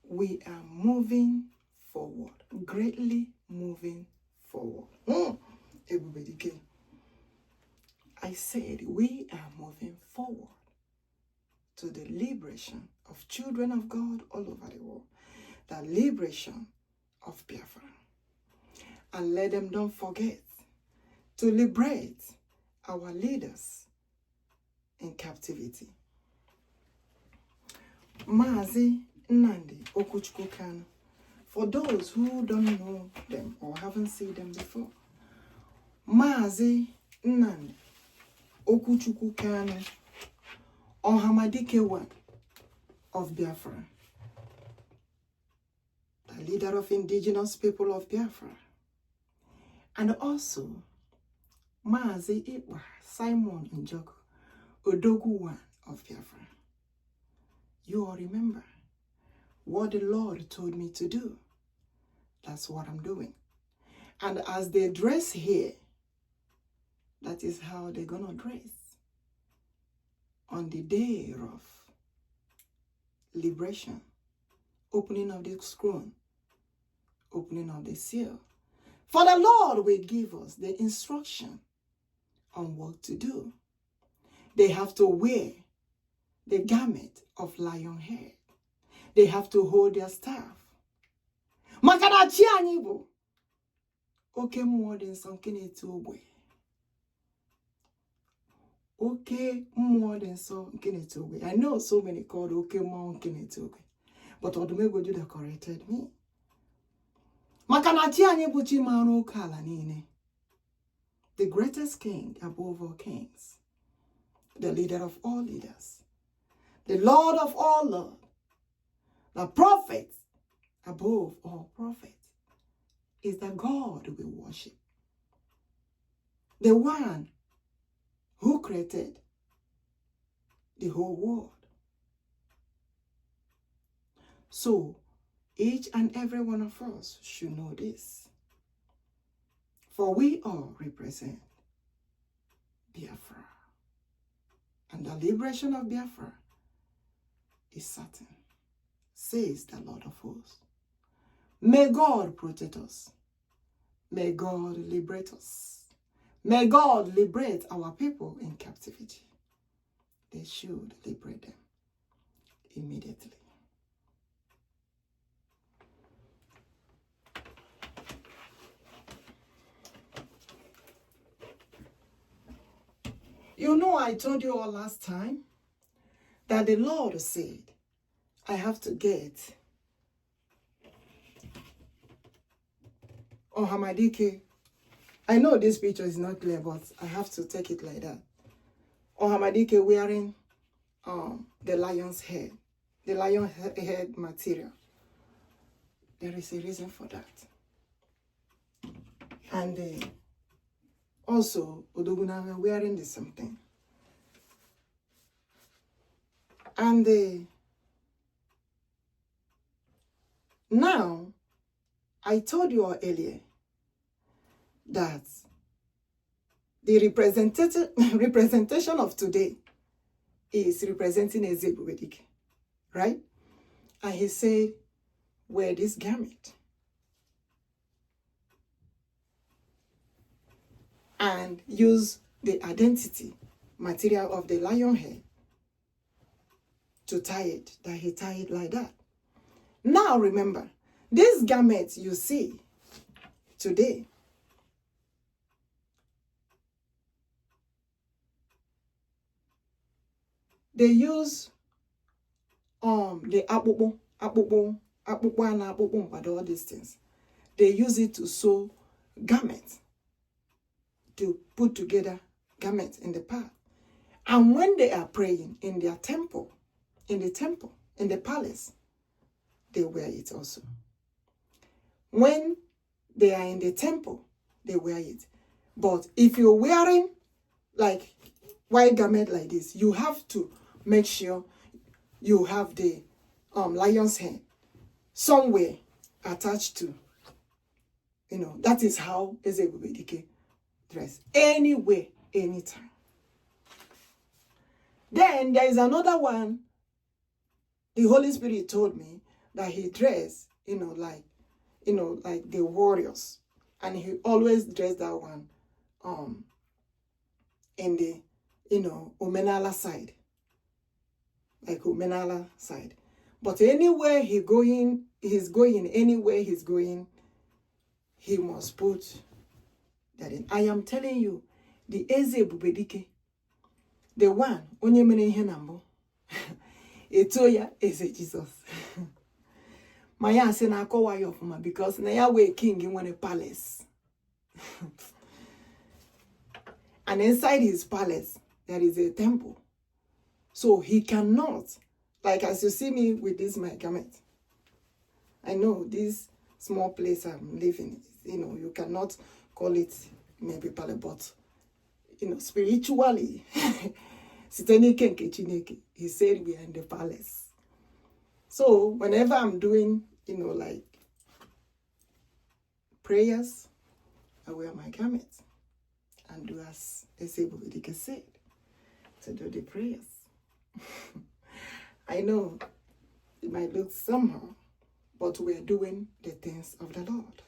We are moving forward, greatly moving forward. Ebubedike. I said we are moving forward to the liberation of children of God all over the world, the liberation of Biafra. And let them don't forget to liberate our leaders in captivity. MAZI Nnamdi Okwu. For those who don't know them or haven't seen them before, MAZI Nnamdi Okwu, OHAMADIKE one of Biafra, the leader of indigenous people of Biafra, and also MAZI Ekpa Simon Njoku, ODOGWU one of Biafra. You all remember what the Lord told me to do. That's what I'm doing. And as they dress here, that is how they're gonna dress on the day of liberation, opening of the scroll, opening of the seal. For the Lord will give us the instruction on what to do. They have to wear the garment of lion hair. They have to hold their staff. Makanachi anibu. Okay, more than something to obey. Okay, more than something to obey. I know so many called okay, more than to obey. But Odumego Judah corrected me. Makanachi anibu chimano kalanine. The greatest king above all kings. The leader of all leaders. The Lord of all lords. The prophet above all prophets is the God we worship. The one who created the whole world. So each and every one of us should know this. For we all represent Biafra. And the liberation of Biafra is certain, says the Lord of hosts. May God protect us. May God liberate us. May God liberate our people in captivity. They should liberate them immediately. You know, I told you all last time that the Lord said, I have to get OHAMADIKE. I know this picture is not clear, but I have to take it like that. OHAMADIKE wearing the lion's head, the lion head material. There is a reason for that. And also, ODOGWU wearing the same thing. And now, I told you all earlier that the representation of today is representing a ebubedike, right? And he said, wear this garment and use the identity material of the lion head to tie it, that he tied it like that. Now remember, this garment you see today they use the akpụkpụ and akpụkpụ, but all these things. They use it to sew garments, to put together garments in the path. And when they are praying in their temple, in the palace, they wear it also. When they are in the temple, they wear it. But if you're wearing like white garment like this, you have to make sure you have the lion's head somewhere attached to. You know, that is how ebubedike dress. Anywhere, anytime. Then there is another one. The Holy Spirit told me that he dressed, like the warriors. And he always dressed that one in the, Omenala side. Like Omenala side. But anywhere he's going, he must put that in. I am telling you, the ebubedike, the one, onye mere ihe na mbụ, Etoya is a Jesus. Maya say na call why of ma because na ya we king in one palace. And inside his palace there is a temple. So he cannot, like as you see me with this my garment. I know this small place I'm living, you cannot call it maybe palace, but spiritually, he said we are in the palace. So whenever I'm doing, like prayers, I wear my garment and do as ebubedike said, to do the prayers. I know it might look somehow, but we're doing the things of the Lord.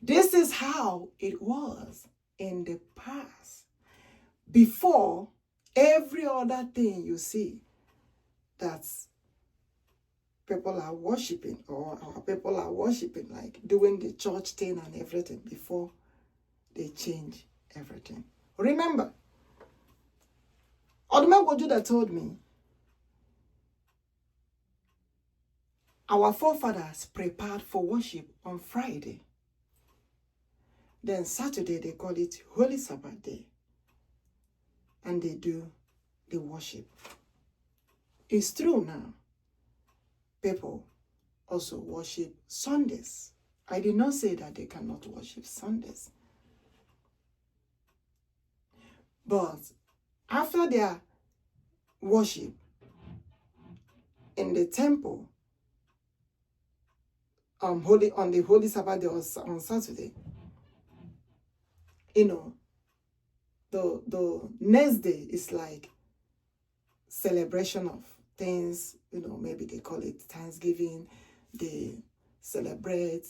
This is how it was in the past, before every other thing you see that people are worshiping, or our people are worshiping, like doing the church thing and everything, before they change everything. Remember, Judah told me, our forefathers prepared for worship on Friday. Then Saturday, they call it Holy Sabbath Day. And they do the worship. It's true now. People also worship Sundays. I did not say that they cannot worship Sundays. But after their worship in the temple, on the Holy Sabbath Day or on Saturday, the next day is like celebration of things, maybe they call it Thanksgiving. They celebrate,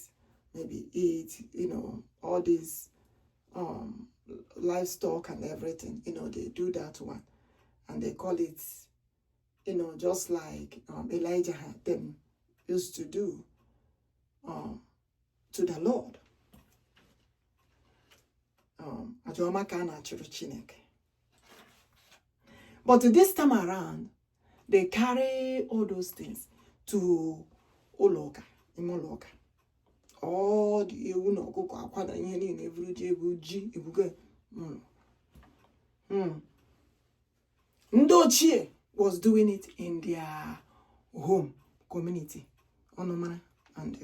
maybe eat, all these livestock and everything, they do that one. And they call it, just like Elijah had them used to do to the Lord. But this time around, they carry all those things to Oloka, Imoloka. All the Ndochie was doing it in their home community. Onomana and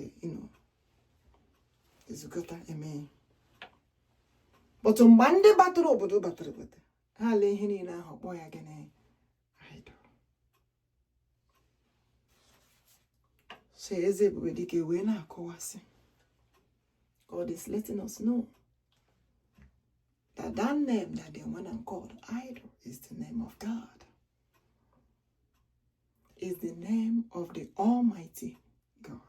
Izukota, amen. But on Monday, battle, Hale Henina, boy again. Idol. Says ebubedike we na akowase. God is letting us know that name that they want to call idol is the name of God. Is the name of the Almighty God.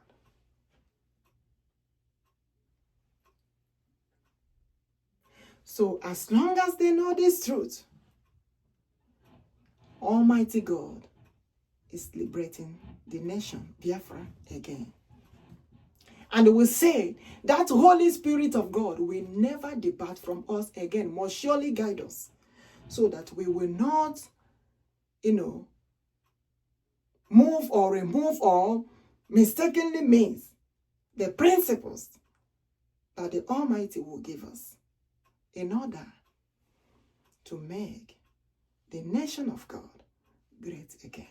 So as long as they know this truth, Almighty God is liberating the nation, Biafra, again. And we say that Holy Spirit of God will never depart from us again, must surely guide us, so that we will not, move or remove or mistakenly miss the principles that the Almighty will give us in order to make the nation of God great again.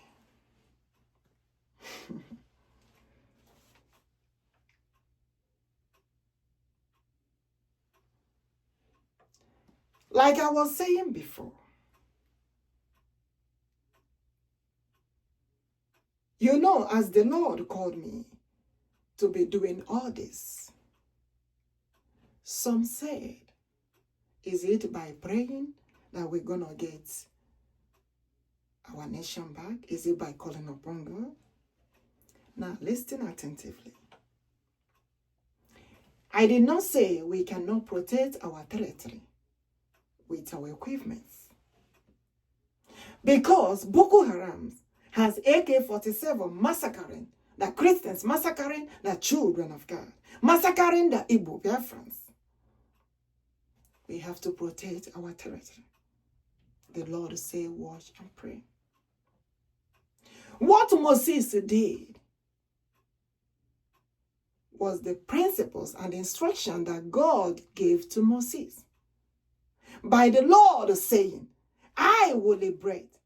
Like I was saying before, as the Lord called me to be doing all this, some said, is it by praying that we're going to get our nation back? Is it by calling upon God? Now, listen attentively. I did not say we cannot protect our territory with our equipments. Because Boko Haram has AK-47 massacring the Christians, massacring the children of God, massacring the Igbo Biafrans. We have to protect our territory. The Lord say, watch and pray. What Moses did was the principles and instruction that God gave to Moses. By the Lord saying, I will liberate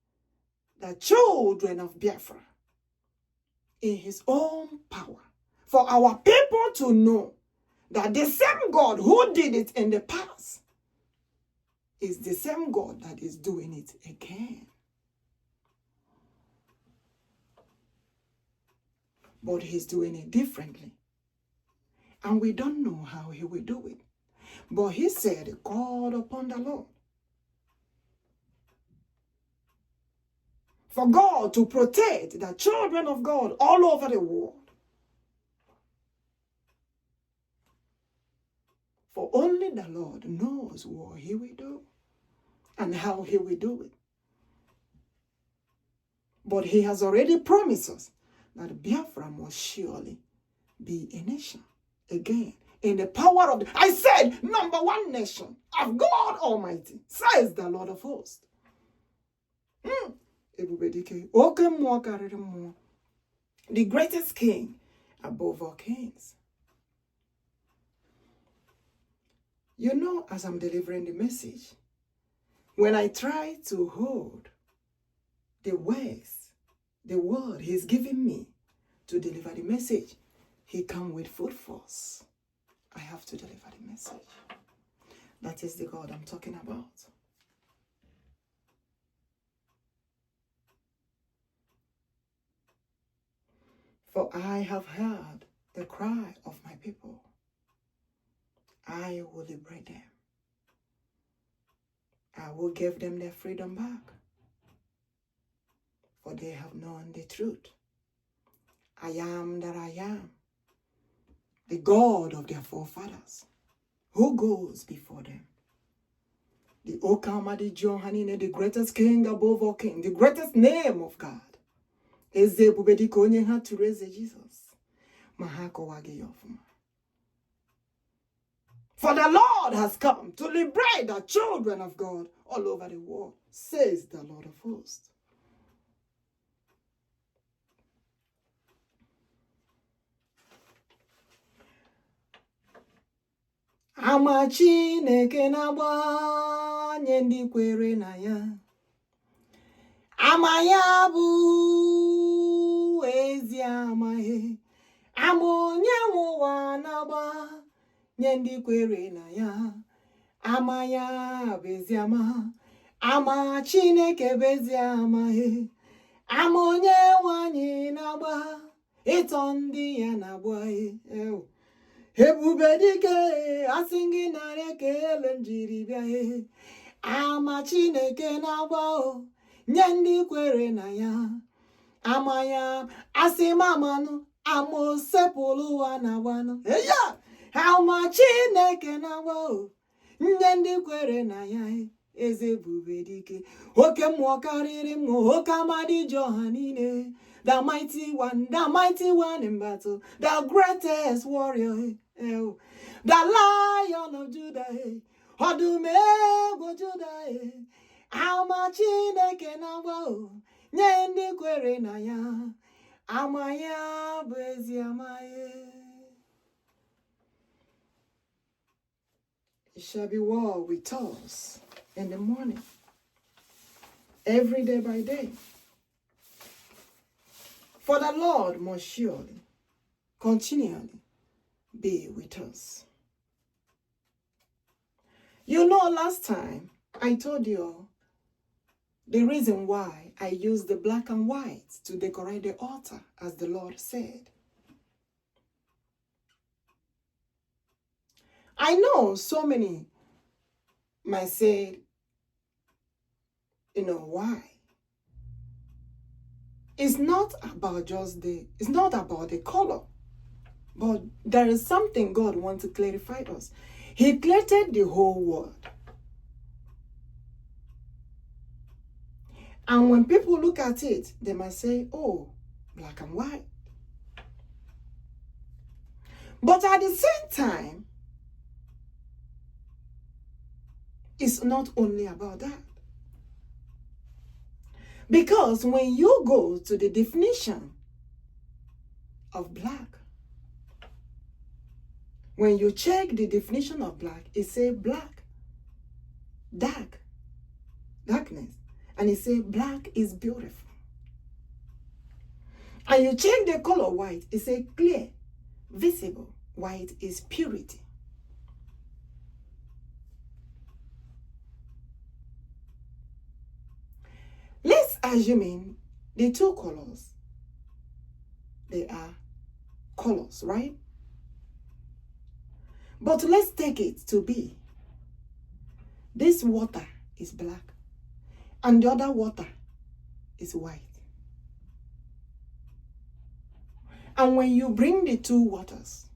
the children of Biafra in his own power. For our people to know that the same God who did it in the past is the same God that is doing it again. But he's doing it differently. And we don't know how he will do it. But he said, call upon the Lord. For God to protect the children of God all over the world. For only the Lord knows what he will do and how he will do it. But he has already promised us that Biafra must surely be a nation again. In the power of I said, number one nation of God Almighty, says the Lord of hosts. Ebubedike, the greatest king above all kings. You know, as I'm delivering the message, when I try to hold the words, the word he's giving me to deliver the message, he comes with full force. I have to deliver the message. That is the God I'm talking about. For I have heard the cry of my people. I will liberate them. I will give them their freedom back. For they have known the truth. I am that I am. The God of their forefathers, who goes before them. The OHAMADIKE, the greatest king above all kings, the greatest name of God. Ebubedike onye ha to raise Jesus. For the Lord has come to liberate the children of God all over the world, says the Lord of hosts. Ama Chineke na-agbanye ndị kwere na ya. Ama ya bụ ezi amaghị. Ama onye ụwa na-agbanye ndị kwere na ya. Ama ya bụ ezi ama. Ama Chineke bụ ezi amaghị. Ama onye nwanyị na-agba. Ịtọ ndị ya na-agba. Ebubedike asị nara ekele njiri bịa. Ama Chineke na-agba nye ndị kwere na ya. Ama ya asị mamanụ ama osepụlụ ụwa na-agbanụ. Eya! Ama Chineke na-agba nye ndị kwere na ya. Eze Ebubedike oke mmụọ karịrị mmụọ oke amadi ji ọha niile. The mighty one in battle, the greatest warrior, the Lion of Judah, Ọdụm egwu Judah, ama Chineke na-agba nye ndị kwere na ya, ama ya bụ ezi ama ya. It shall be well with us in the morning, every day by day. For the Lord must surely, continually be with us. You know, last time I told you the reason why I used the black and white to decorate the altar, as the Lord said. I know so many might say, why? It's not about it's not about the color, but there is something God wants to clarify us. He created the whole world. And when people look at it, they might say, oh, black and white. But at the same time, it's not only about that. Because when you go to the definition of black, when you check the definition of black, it says black, dark, darkness. And it says black is beautiful. And you check the color white, it says clear, visible. White is purity. Let's assume the two colors, they are colors, right? But let's take it to be, this water is black and the other water is white. And when you bring the two waters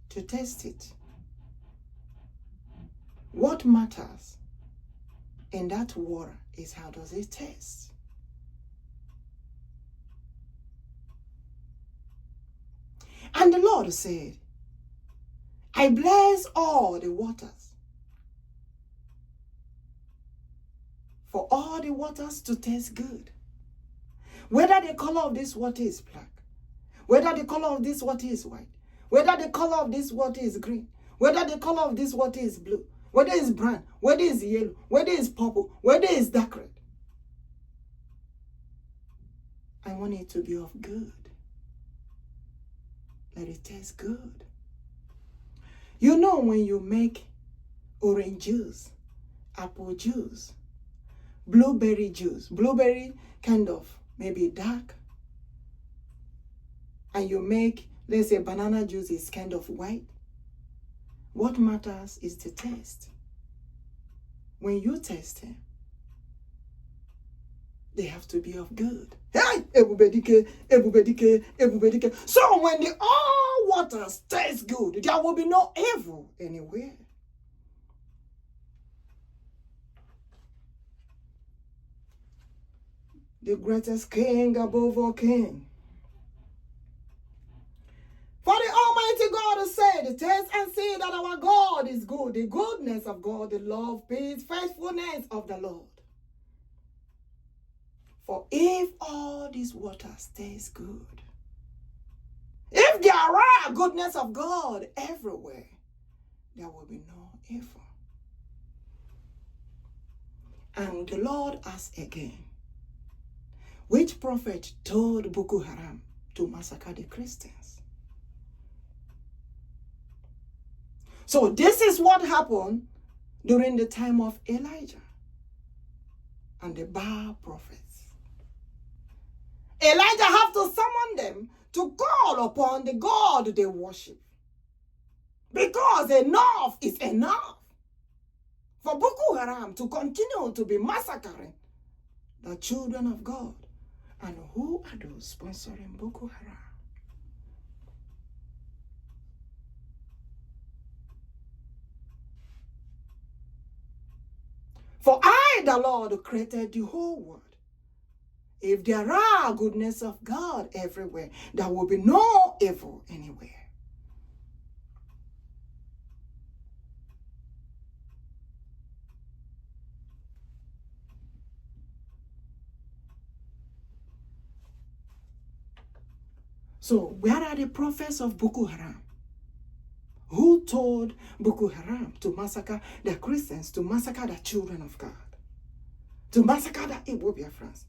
to test it, what matters in that water is how does it taste. And the Lord said, I bless all the waters, for all the waters to taste good. Whether the color of this water is black, whether the color of this water is white, whether the color of this water is green, whether the color of this water is blue, whether it's brown, whether it's yellow, whether it's purple, whether it's dark red. I want it to be of good. Let it taste good. You know when you make orange juice, apple juice, blueberry juice, blueberry kind of maybe dark, and you make, let's say banana juice is kind of white. What matters is the taste. When you taste it, they have to be of good. Hey, ebubedike, ebubedike, ebubedike. So when the all waters taste good, there will be no evil anywhere. The greatest king above all kings. For the Almighty God has said, taste and see that our God is good. The goodness of God, the love, peace, faithfulness of the Lord. For if all these waters taste good, if there are goodness of God everywhere, there will be no evil. And the Lord asked again, which prophet told Boko Haram to massacre the Christians? So this is what happened during the time of Elijah and the Baal prophets. Elijah have to summon them to call upon the God they worship. Because enough is enough for Boko Haram to continue to be massacring the children of God. And who are those sponsoring Boko Haram? For I, the Lord, created the whole world. If there are goodness of God everywhere, there will be no evil anywhere. So, where are the prophets of Boko Haram? Who told Boko Haram to massacre the Christians, to massacre the children of God, to massacre the Igbo Biafrans?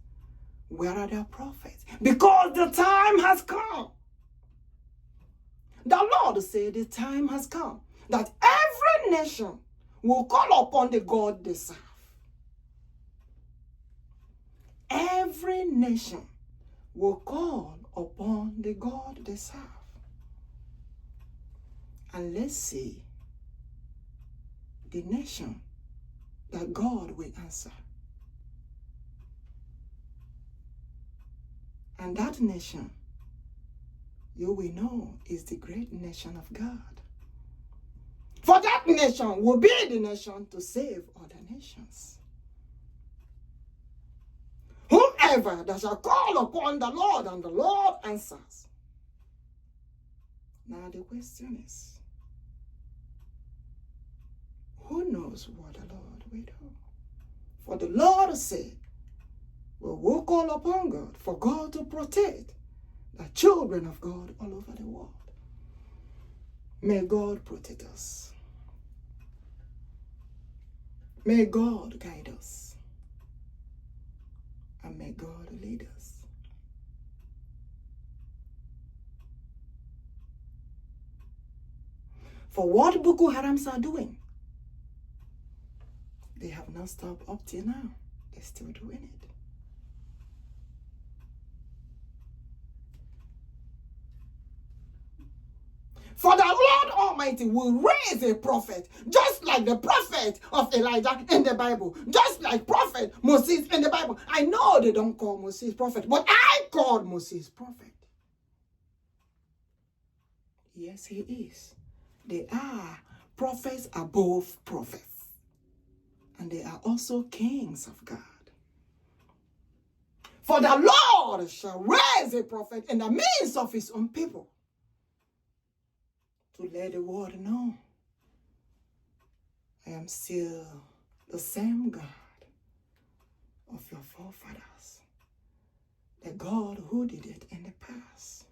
Where are the prophets? Because the time has come. The Lord said the time has come that every nation will call upon the God they serve. Every nation will call upon the God they serve. And let's see the nation that God will answer. And that nation, you will know, is the great nation of God. For that nation will be the nation to save other nations. Whoever that shall call upon the Lord and the Lord answers. Now the question is, who knows what the Lord will do? For the Lord said, Well, we'll call upon God for God to protect the children of God all over the world. May God protect us. May God guide us. And may God lead us. For what Boko Harams are doing, they have not stopped up till now. They're still doing it. For the Lord Almighty will raise a prophet, just like the prophet of Elijah in the Bible, just like prophet Moses in the Bible. I know they don't call Moses prophet, but I called Moses prophet. Yes, he is. They are prophets above prophets. And they are also kings of God. For the Lord shall raise a prophet in the midst of his own people to let the world know I am still the same God of your forefathers, the God who did it in the past.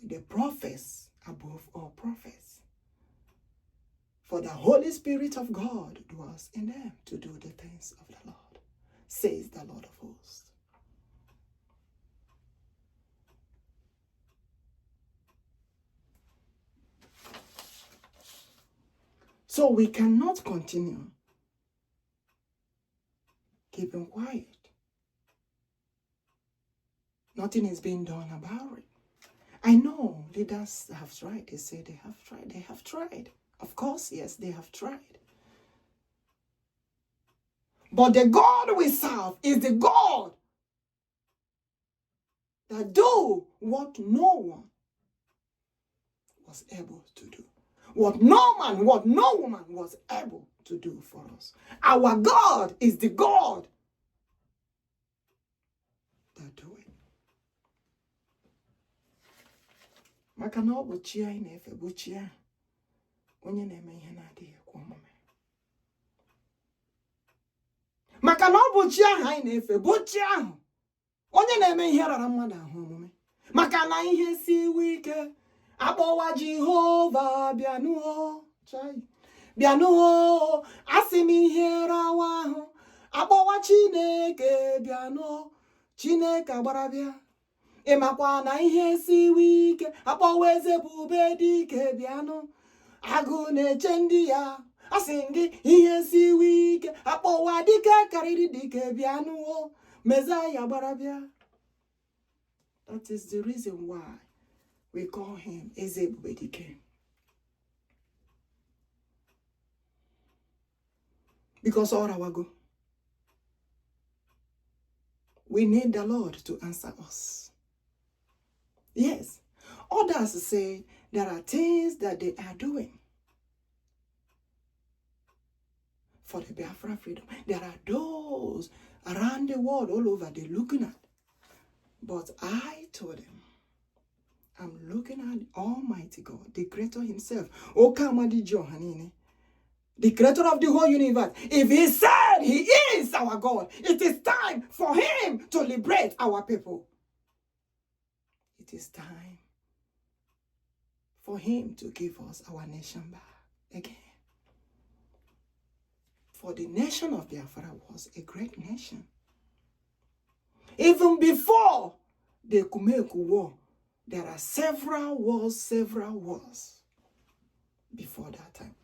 With the prophets above all prophets. For the Holy Spirit of God dwells in them to do the things of the Lord, says the Lord of hosts. So we cannot continue keeping quiet. Nothing is being done about it. I know leaders have tried. They say they have tried. They have tried. Of course, yes, they have tried. But the God we serve is the God that do what no one was able to do. What no man, what no woman was able to do for us. Our God is the God that do it. Maka na ọ bụ chi anyị na-efe bụ chi ahụ onye na-eme ihe na-adịghị ekwe omume. Maka na ọ bụ chi ahụ anyị na-efe bụ chi ahụ onye na-eme ihe rara mmadụ ahụ omume. Maka na ihe siwe ike akpọwa Jehova bịanụọ chai bịanụọ asị m ihe rawa ahụ akpọwa Chineke bịanụọ Chineke agbara bịa. Ịmakwa na ihe siwe ike akpọwa ebubedike bịanụ agụ na-eche ndị ya asị gị ihe siwe ike akpọwa dike karịrị dike bịanụ Mezaya gbara bịa. That is the reason why we call him ebubedike. Because all our go, we need the Lord to answer us. Yes, others say there are things that they are doing for the Biafra freedom. There are those around the world, all over, they're looking at. But I told them, I'm looking at Almighty God, the Creator Himself, OHAMADIKE, the Creator of the whole universe. If He said He is our God, it is time for Him to liberate our people. It is time for Him to give us our nation back again. For the nation of Biafra was a great nation. Even before the Kumeku War, there are several wars before that time.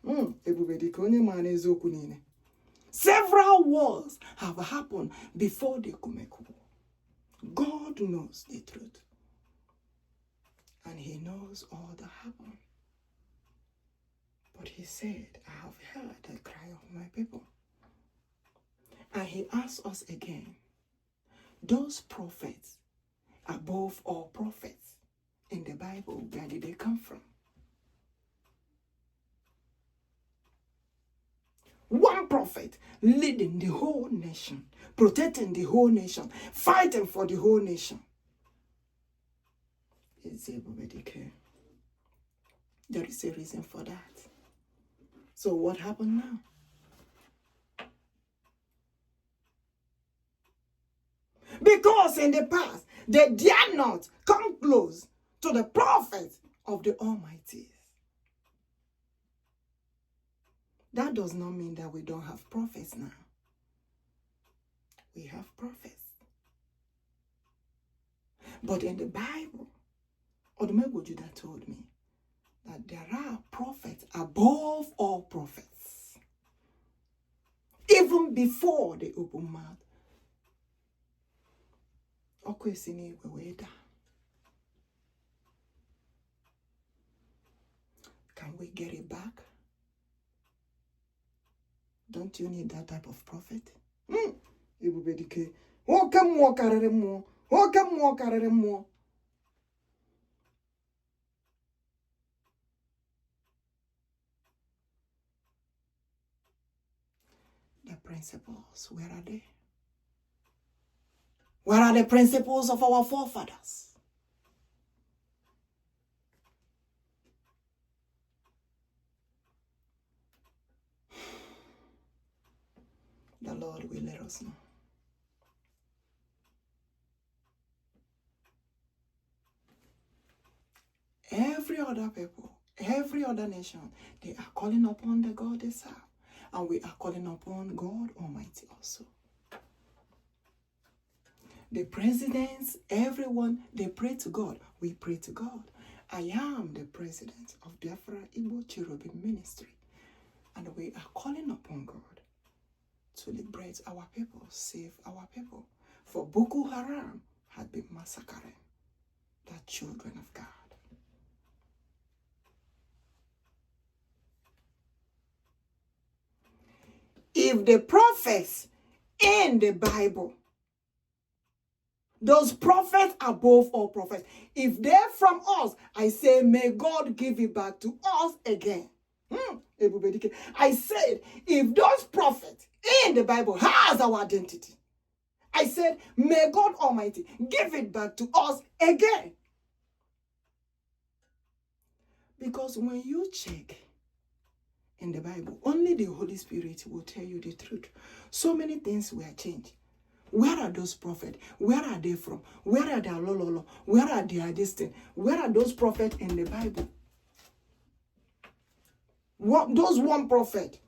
Several wars have happened before the Kumeku War. God knows the truth. And He knows all that happened. But He said, I have heard the cry of my people. And He asks us again, those prophets, above all prophets in the Bible, where did they come from? One prophet leading the whole nation, protecting the whole nation, fighting for the whole nation. It's ebubedike. There is a reason for that. So what happened now? Because in the past, they dare not come close to the prophets of the Almighty. That does not mean that we don't have prophets now. We have prophets. But in the Bible, Judah told me that there are prophets above all prophets. Even before the open mouth. Can we get it back? Don't you need that type of prophet? Ebubedike. Come more, carry more. Come more, carry more. The principles, where are they? Where are the principles of our forefathers? The Lord will let us know. Every other people, every other nation, they are calling upon the God they serve. And we are calling upon God Almighty also. The presidents, everyone, they pray to God. We pray to God. I am the president of Biafra Igbo CHERUBIM ministry. And we are calling upon God to liberate our people, save our people. For bokoharam had been massacring the children of God. If the prophets in the Bible, those prophets above all prophets, if they're from us, I say, may God give it back to us again. I said, if those prophets in the Bible has our identity, I said, may God Almighty give it back to us again. Because when you check in the Bible, only the Holy Spirit will tell you the truth. So many things were changed. Where are those prophets? Where are they from? Where are their lololo? Where are their distant? Where are those prophets in the Bible? Those one prophet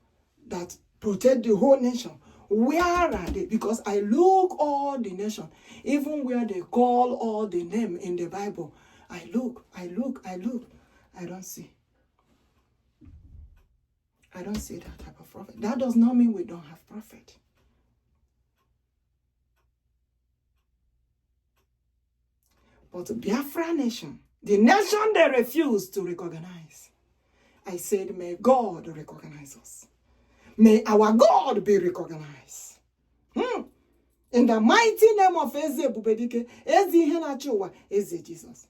that protect the whole nation, where are they? Because I look all the nation, even where they call all the name in the Bible, I look. I don't see. I don't see that type of prophet. That does not mean we don't have prophet. But the Biafra nation, the nation they refuse to recognize, I said, may God recognize us. May our God be recognized. In the mighty name of Eze Ebubedike, Eze Ihenachiwa, Eze Jesus.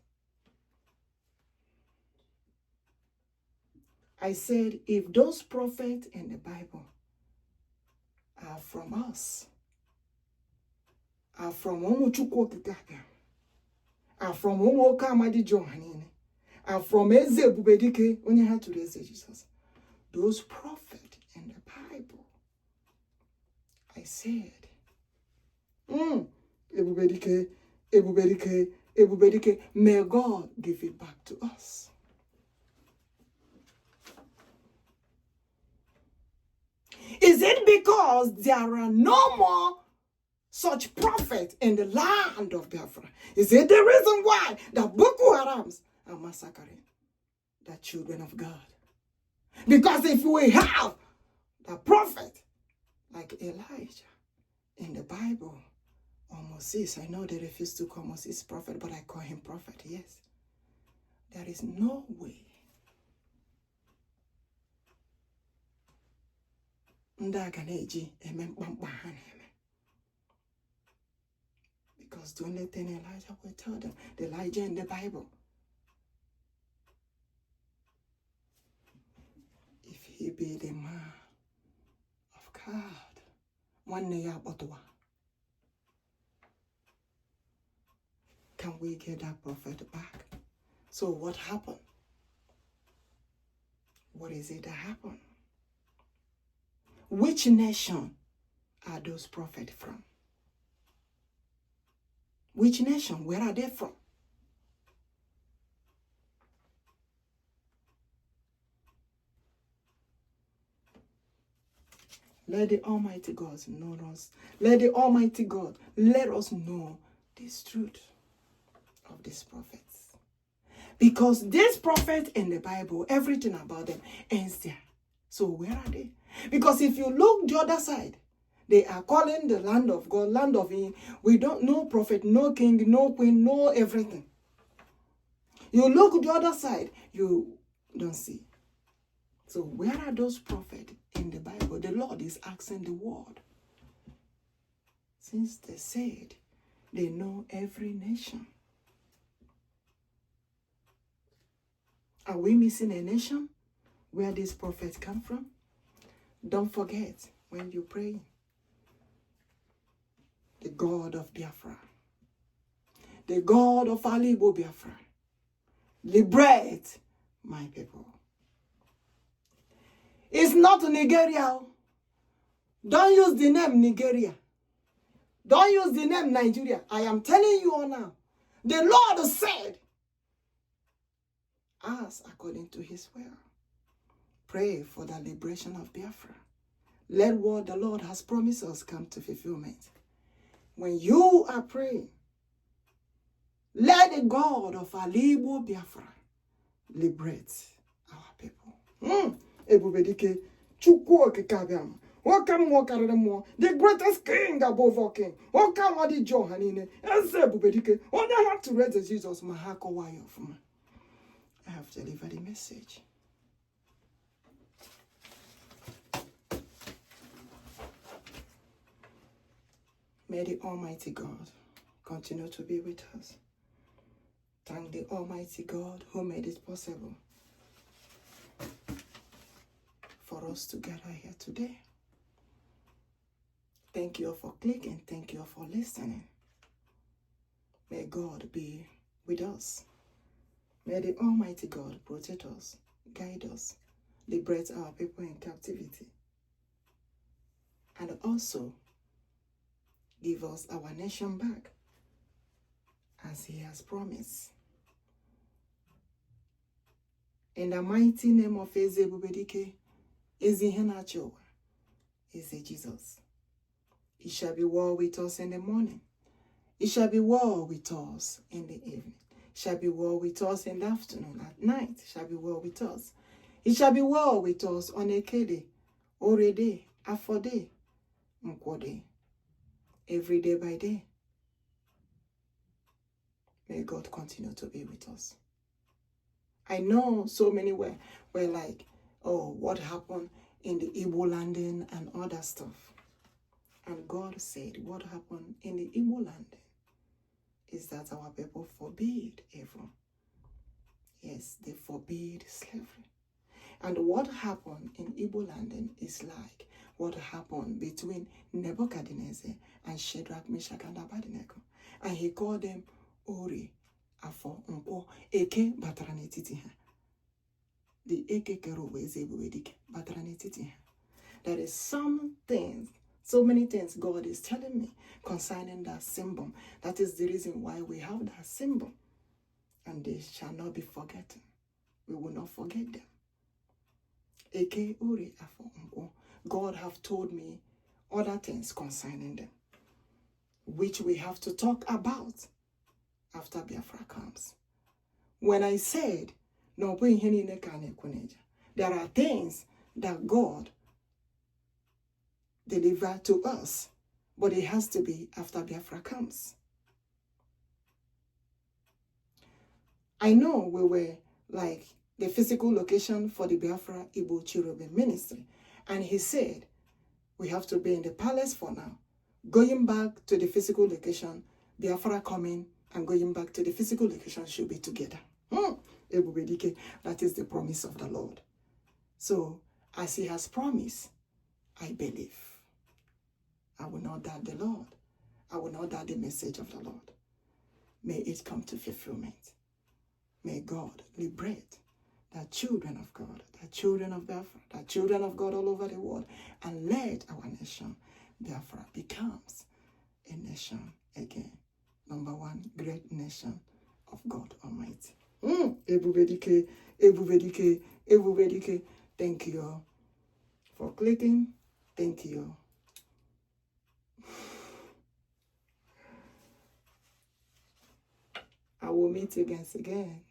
I said, if those prophets in the Bible are from us, are from Chukwuokikeabiam, are from OHAMADIKE, are from Eze Ebubedike, only had to raise Jesus. Those prophets in the Bible, I said, Ebubedike, may God give it back to us. Is it because there are no more such prophets in the land of Biafra? Is it the reason why the bokoharams are massacring the children of God? Because if we have the prophet like Elijah in the Bible, or Moses, I know they refuse to call Moses prophet, but I call him prophet, yes. There is no way because the only thing Elijah will tell them, the Elijah in the Bible, if he be the man of God, one year can we get that prophet back? So what happened? What is it that happened? Which nation are those prophets from? Which nation? Where are they from? Let the Almighty God know us. Let the Almighty God let us know this truth of these prophets. Because these prophets in the Bible, everything about them ends there. So where are they? Because if you look the other side, they are calling the land of God, land of Him. We don't know prophet, no king, no queen, no everything. You look the other side, you don't see. So where are those prophets in the Bible? The Lord is asking the world. Since they said they know every nation. Are we missing a nation where these prophets come from? Don't forget when you pray, the God of Biafra, the God of Igbo Biafra, liberate my people. It's not Nigeria. Don't use the name Nigeria. Don't use the name Nigeria. I am telling you all now. The Lord said, ask according to His will. Pray for the liberation of Biafra. Let what the Lord has promised us come to fulfillment. When you are praying, let the God of Igbo Biafra liberate our people. Ebubedike, Chukwuokikeabiam. The greatest king above all king. Johanine. Ebubedike. I have to read the Jesus Mahako Wayofuma. I have delivered a message. May the Almighty God continue to be with us. Thank the Almighty God who made it possible for us to gather here today. Thank you for clicking. Thank you for listening. May God be with us. May the Almighty God protect us, guide us, liberate our people in captivity, and also give us our nation back as He has promised. In the mighty name of ebubedike, Ezihenachowa, Jesus. It shall be well with us in the morning. It shall be well with us in the evening. It shall be well with us in the afternoon, at night. It shall be well with us. It shall be well with us on a kede, orede, afode, mkwode, every day by day. May God continue to be with us. I know so many were like, oh, what happened in the Igbo landing and other stuff. And God said, what happened in the Igbo landing is that our people forbid evil. Yes, they forbid slavery. And what happened in Igbo landing is like what happened between Nebuchadnezzar and Shadrach, Meshach, and Abednego. And he called them Ori, Afo, Nkwo, Eke, Batranetiti. The Eke Keruwe is ebubedike, Batranetiti. There is some things, so many things God is telling me concerning that symbol. That is the reason why we have that symbol. And they shall not be forgotten. We will not forget them. Eke, Ori, Afo, Nkwo. God have told me other things concerning them, which we have to talk about after Biafra comes. When I said, no, there are things that God delivered to us, but it has to be after Biafra comes. I know we were like the physical location for the Biafra Igbo CHERUBIM ministry, and he said we have to be in the palace for now. Going back to the physical location, Biafra coming and going back to the physical location should be together. Ebubedike, that is the promise of the Lord. So, as He has promised, I believe. I will not doubt the Lord. I will not doubt the message of the Lord. May it come to fulfillment. May God liberate the children of God, the children of Biafra, the children of God all over the world, and let our nation, Biafra, becomes a nation again. number one great nation of God Almighty. Ebubedike, ebubedike, ebubedike. Thank you all for clicking. Thank you. I will meet you guys again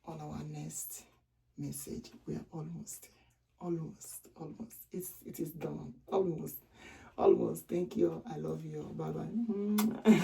on our next message. We are almost. It is done. Almost. Thank you. I love you. Bye-bye.